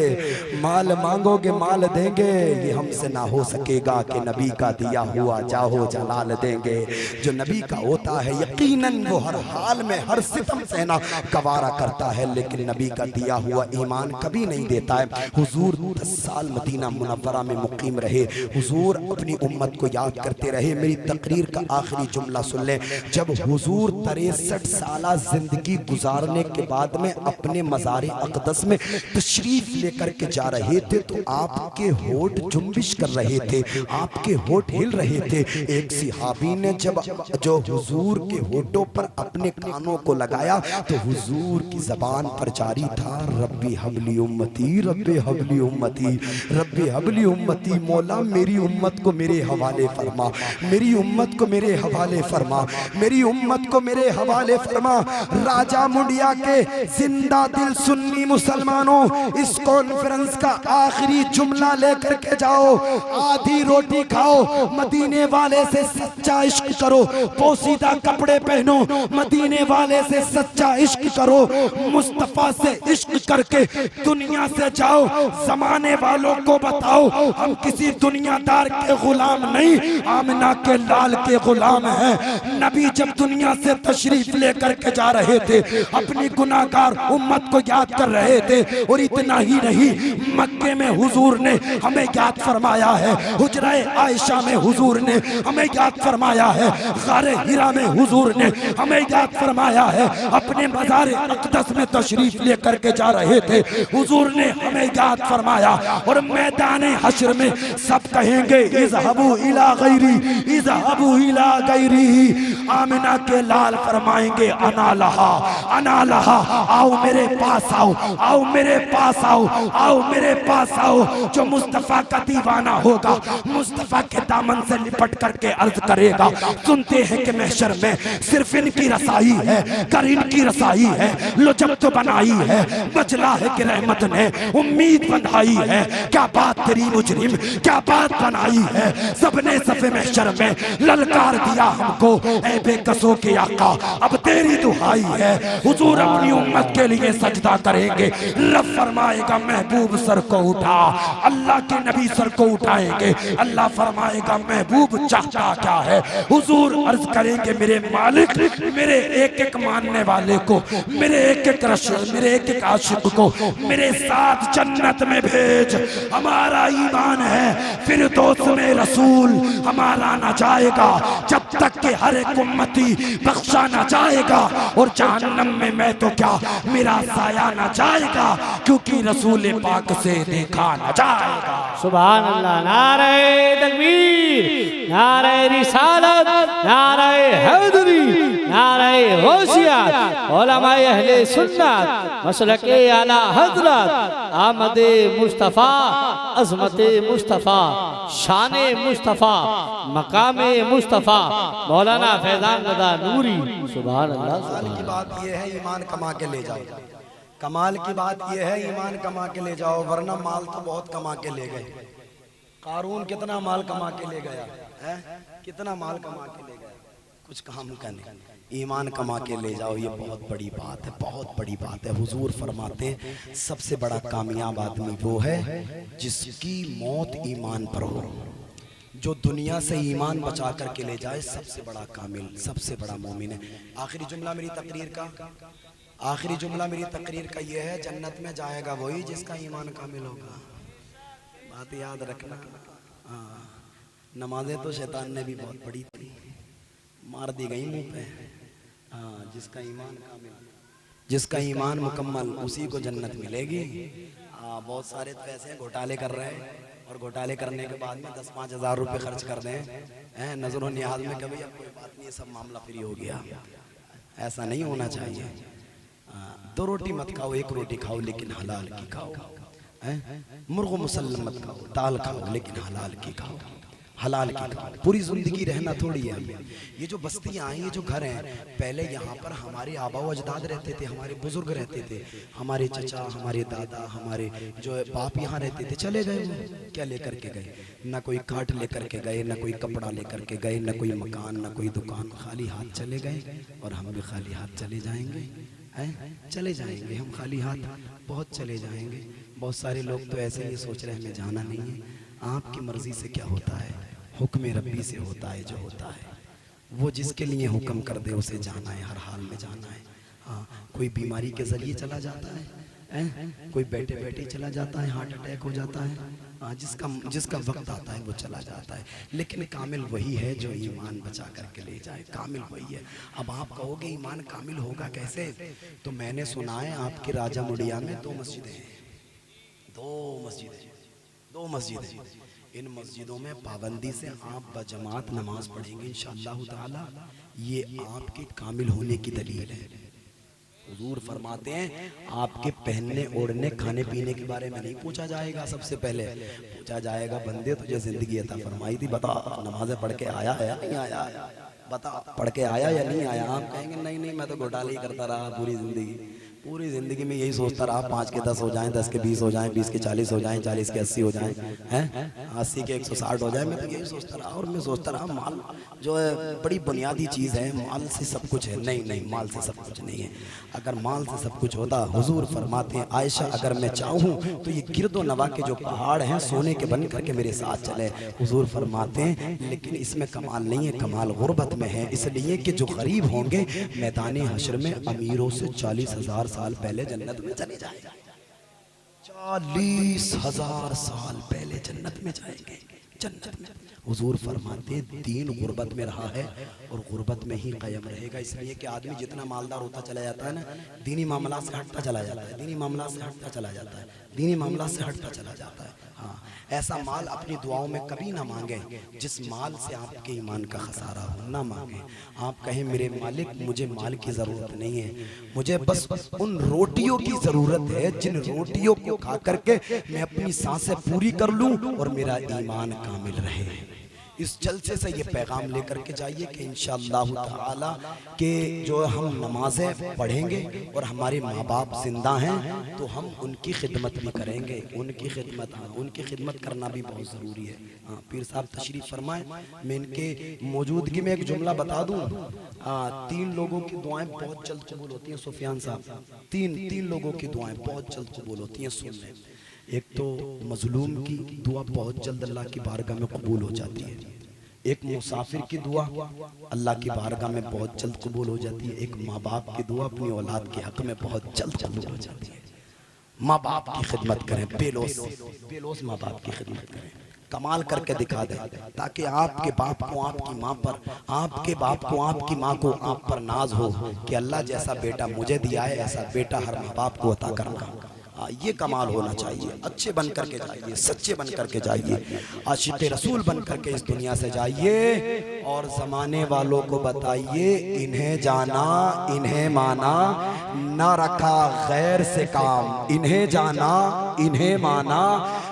माल मांगोगे माल देंगे, ये हमसे ना हो सकेगा कि नबी का दिया हुआ जाहो जलाल देंगे। जो नबी का होता है यकीनन वो हर हाल में हर सितम सहना गवारा करता है, लेकिन नबी का दिया हुआ ईमान कभी नहीं देता है। हुजूर 10 साल मदीना मुनव्वरा में मुकीम रहे, हुजूर अपनी उम्मत को याद करते रहे। मेरी तकरीर का आखिरी जुमला सुन लें, जब हुजूर 63 साल जिंदगी गुजारने के बाद में अपने मज़ार अक़दस में तशरीफ लेकर के जा रहे थे, तो आपके होठ जुम्बिश कर रहे थे, आपके होठ हिल रहे थे। एक सहाबी ने जब जो हुजूर के होठों पर अपने कानों को लगाया, तो हुजूर की जबान पर जारी था, रब्बी हबली उम्मती, रब्बी हबली उम्मती, रब्बी हबली उम्मती। मौला मेरी उम्मत को मेरे हवाले फरमा, मेरी उम्मत को मेरे हवाले फरमा, मेरी उम्मत को मेरे हवाले फरमा। राजा मुंडिया के जिंदा दिल सुन्नी मुसलमानों, इस कॉन्फ्रेंस का आखिरी जुमला लेकर के जाओ, आधी रोटी खाओ, मदीने वाले से सच्चा इश्क करो, पोसीदा कपड़े पहनो, मदीने वाले से सच्चा इश्क करो, मुस्तफा से इश्क करके दुनिया से जाओ, जमाने वालों को बताओ हम किसी दुनियादार के गुलाम नहीं, आमिना के लाल के गुलाम हैं। नबी जब दुनिया से तशरीफ लेकर के जा रहे थे, अपनी गुनाहगार उम्मत को याद कर रहे थे, और इतना ही नहीं, मक्के में हुजूर ने हमें याद फरमाया है, हुजरा-ए आयशा में हुजूर ने हमें याद फरमाया है, गारे हिरा में हुजूर ने हमें याद फरमाया है, अपने मज़ार अक़दस में तशरीफ लेकर के जा रहे थे, हुजूर ने हमें याद फरमाया। और मैदान हश्र में सब कहेंगे, इज़हबू इला गैरी, इज़हबू इला गैरी। आमिना के लाल फरमाएंगे, अना लहा, अना लहा, आओ मेरे पास आओ, आओ मेरे पास आओ, आओ मेरे पास आओ। जो मुस्तफा का दीवाना होगा, मुस्तफा के दामन से लिपट करके अर्ज करेगा, सुनते हैं कि महशर में सिर्फ इनकी रसाई है, कर इनकी रसाई है, लो जब तो बनाई है, बचला है कि रहमत ने उम्मीद बंधाई है। क्या बात तेरी मुजरिम, क्या बात बनाई है, सबने सफे महशर में ललकार दिया हमको, ऐ बेकसों के आका अब तेरी दुहाई है, हुजूर अपनी उम्मत के लिए सजदा करेंगे। रब फरमाएगा महबूब सर को उठा, अल्लाह के नबी सर को उठाएंगे। अल्लाह फरमाएगा महबूब चाहता क्या है? हुजूर अर्ज करेंगे मेरे मालिक मेरे एक एक मानने वाले को, मेरे एक एक रसूल, मेरे एक एक आशिक को मेरे साथ जन्नत में भेज। हमारा ईमान है फिर दोस्त में रसूल हमारा ना जाएगा जब तक कि हर एक उम्मती बख्शा ना जाएगा, और जहन्नम में मैं तो क्या मेरा साया ना जाएगा, क्योंकि रसूल पाक से देखा ना जाएगा। सुभान अल्लाह। नारे तकबीर, नारे रिसालत, नारे हैदरी, नारे होशियार, उलमाए अहले सुन्नत, मसलके आला हजरत, आमदे मुस्तफ़ा, अज़मते मुस्तफ़ा, शाने मुस्तफ़ा, मकामे मुस्तफ़ा, मौलाना फैज़ान रज़ा नूरी। सुभान अल्लाह। कमाल की बात यह है ईमान कमा के ले जाओ, कमाल की बात यह है ईमान कमा के ले जाओ, वरना माल तो बहुत कमा के ले गए। कारून कितना माल कमा के ले गया है, कितना माल कमा के ले गया, कुछ काम का नहीं। ईमान कमा के ले जाओ, ये बहुत बड़ी बात है, बहुत बड़ी बात है। हुजूर फरमाते हैं सबसे बड़ा कामयाब आदमी वो है जिसकी मौत ईमान पर हो, जो दुनिया से ईमान बचा करके ले जाए, सबसे बड़ा कामिल, सबसे बड़ा मोमिन है। आखिरी जुमला मेरी तकरीर का, आखिरी जुमला मेरी तकरीर का यह है, जन्नत में जाएगा वही जिसका ईमान कामिल होगा। बात याद रखना। हाँ, नमाजें तो शैतान ने भी बहुत पढ़ी थी, मार दी गई मुंह पे। हाँ, जिसका ईमान कामिल, जिसका ईमान मुकम्मल, उसी को जन्नत मिलेगी। हाँ, बहुत सारे तो ऐसे घोटाले कर रहे हैं, और घोटाले करने के बाद में 10-5 हज़ार रुपये खर्च कर दें नजरों नियाज में, कभी अब कोई बात नहीं, सब मामला फ्री हो गया। ऐसा नहीं होना चाहिए। दो रोटी मत खाओ, एक रोटी खाओ लेकिन हलाल की खाओ। मुर्गो मुसल्लम मत खाओ, दाल खाओ लेकिन हलाल की खाओ, हलाल की खाओ। पूरी जिंदगी रहना थोड़ी है। ये जो बस्तियाँ हैं, ये जो घर हैं, पहले यहाँ पर हमारे आबा व अजदाद रहते थे, हमारे बुजुर्ग रहते थे, हमारे चचा, हमारे दादा, हमारे जो बाप यहाँ रहते थे। चले गए वो, क्या लेकर के गए? ना कोई खाट लेकर के गए, ना कोई कपड़ा लेकर के गए, ना कोई मकान, ना कोई दुकान, खाली हाथ चले गए। और हम भी खाली हाथ चले जाएंगे, चले जाएंगे हम खाली हाथ, बहुत चले जाएंगे। बहुत सारे लोग तो ऐसे ही सोच रहे हैं हमें जाना नहीं है। आपकी मर्जी से क्या होता है? हुक्म रब्बी से होता है जो होता है। वो जिसके लिए हुक्म कर दे उसे जाना है, हर हाल में जाना है। हाँ, कोई बीमारी के जरिए चला जाता है, कोई बैठे बैठे चला जाता है, हार्ट अटैक हो जाता है। हाँ, जिसका वक्त आता है वो चला जाता है। लेकिन कामिल वही है जो ईमान बचा करके ले जाए, कामिल वही है। अब आप कहोगे ईमान कामिल होगा कैसे? तो मैंने सुना है आपके राजा मुड़िया में 2 मस्जिदें हैं, 2 मस्जिदें। इन मस्जिदों में पाबंदी से आप बजमात नमाज पढ़ेंगे इंशाअल्लाह ताला, ये आपके कामिल होने की दलील है। हुजूर फरमाते हैं आपके पहनने ओढ़ने खाने पीने के बारे में नहीं पूछा जाएगा, सबसे पहले पूछा जाएगा बंदे तुझे जिंदगी अता फरमाई थी, बता नमाजें पढ़ के आया है या नहीं आया, बता पढ़ के आया या नहीं आया। आप कहेंगे नहीं नहीं मैं तो घोटाले ही करता रहा पूरी ज़िंदगी में यही सोचता रहा, 5 के 10 हो जाएं, 10 के 20 हो जाएं, 20 के 40 हो जाएं, 40 के 80 हो जाएं, हैं 80 के 160 हो जाए। मैं तो यही सोचता रहा, और मैं सोचता रहा माल जो है बड़ी बुनियादी चीज़ है, माल से सब कुछ है। नहीं, माल से सब कुछ नहीं है। अगर माल से सब कुछ होता, हुजूर फरमाते हैं आयशा अगर मैं चाहूँ तो ये गिरदो नवा के जो पहाड़ हैं सोने के बन करके मेरे साथ चले। हुजूर फरमाते हैं लेकिन इसमें कमाल नहीं है, कमाल गुर्बत में है, इसलिए कि जो गरीब होंगे मैदान हश्र में अमीरों से 40,000 साल पहले जन्नत में चले जाएंगे, 40,000 साल पहले जन्नत में जाएंगे। जन्नत में हुजूर फरमाते दीन गुर्बत में रहा है और गुर्बत में ही कायम रहेगा। इसलिए कि आदमी जितना मालदार होता चला जाता है ना, दीनी मामला से हटता चला जाता है, दीनी मामला से हटता चला जाता है, दीनी मामला से हटता चला जाता है। हाँ, ऐसा माल अपनी दुआओं में कभी ना मांगे जिस माल से आपके ईमान का खसारा हो, ना मांगे। आप कहें मेरे मालिक मुझे माल की ज़रूरत नहीं है, मुझे बस उन रोटियों की ज़रूरत है जिन रोटियों को खा करके मैं अपनी सांसें पूरी कर लूँ और मेरा ईमान कामिल रहे। इस जलसे से ये पैगाम लेकर के जाइए कि इंशाअल्लाह ताला कि जो हम नमाजें पढ़ेंगे और हमारे माँ बाप जिंदा हैं तो हम उनकी खिदमत भी करेंगे। उनकी खिदमत, हाँ, उनकी खिदमत करना भी बहुत ज़रूरी है। हाँ, पीर साहब तशरीफ़ फरमाएं। मैं इनके मौजूदगी में एक जुमला बता दूँ। 3 लोगों की दुआएं बहुत जल्द कबूल होती हैं सुफियान साहब। तीन लोगों की दुआएं बहुत जल्द कबूल होती हैं। सुन लें, एक तो मजलूम की दुआ बहुत जल्द अल्लाह की बारगाह में कबूल हो जाती है। एक मुसाफिर की दुआ अल्लाह की बारगाह में बहुत जल्द कबूल हो जाती है। एक माँ बाप की दुआ अपनी औलाद के हक में बहुत जल्द कबूल हो जाती है। माँ बाप की खिदमत करें, बेलोस माँ बाप की खिदमत करें, कमाल करके दिखा दें, ताकि आपके बाप को आपकी माँ पर, आपके बाप को आपकी माँ को आप पर नाज हो कि अल्लाह जैसा बेटा मुझे दिया है ऐसा बेटा हर माँ बाप को अता करना। ये कमाल होना चाहिए। अच्छे बन करके जाइए, सच्चे बन करके जाइए, आशिक़ रसूल बन करके इस दुनिया से जाइए और ज़माने वालों को बताइए इन्हें जाना इन्हें माना, न रखा गैर से काम। इन्हें जाना इन्हें माना,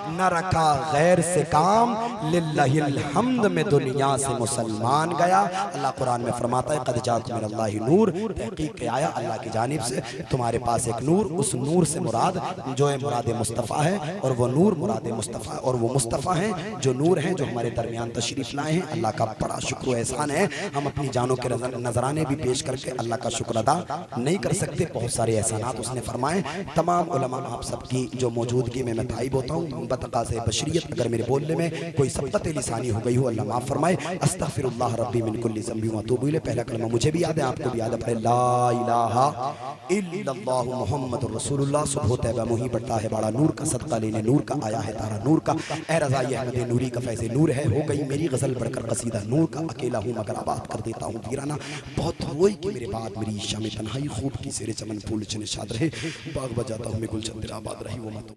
न रखा गैर से काम, लिल्लाहिल हम्द में दुनिया से मुसलमान गया। अल्लाह कुरान में फरमाता है क़द जाअकुम मिनल्लाहि नूर, तहक़ीक़ के आया अल्लाह की जानिब से तुम्हारे पास एक नूर। उस नूर से मुराद जो है मुराद मुस्तफ़ा है, और वो नूर मुराद मुस्तफ़ा, और वो मुस्तफ़ा हैं जो नूर हैं जो हमारे दरमियान तशरीफ़ लाए हैं। अल्लाह का बड़ा शुक्र एहसान है। हम अपनी जानों के नजराने भी पेश करके अल्लाह का शुक्र अदा नहीं कर सकते। बहुत सारे एहसानात उसने फरमाए। तमाम उलमा आप सबकी जो मौजूदगी में मैं ताइब होता हूँ बतक़ाज़े बशरियत अगर मेरे बोलने में कोई सबक़त लिसानी हो गई हो अल्लाह माफ़ फरमाए। अस्तग़फिरुल्लाह रब्बी मिन कुल्लि ज़ंबि व अतूबु इलैह। पहला कलमा मुझे भी याद है, आपको भी याद है, पहले ला इलाहा इल्लल्लाह मुहम्मदुर रसूलुल्लाह। सुबह तैबा मुही बढ़ता है बड़ा नूर का, सदका लेने नूर का आया है तारा नूर का। ए रज़ाई अहमद नूरी का फैज़े नूर है, हो गई मेरी गज़ल बढ़कर कसीदा नूर का। अकेला हूँ मगर आबाद कर देता हूँ वीराना, बहुत रोई कि मेरे बाद मेरी शाम तन्हाई खूब की सेरे चमन फूल चने शाद रहे, बाग बजाता हूँ मैं गुलशन तेरा आबाद रही वो मत।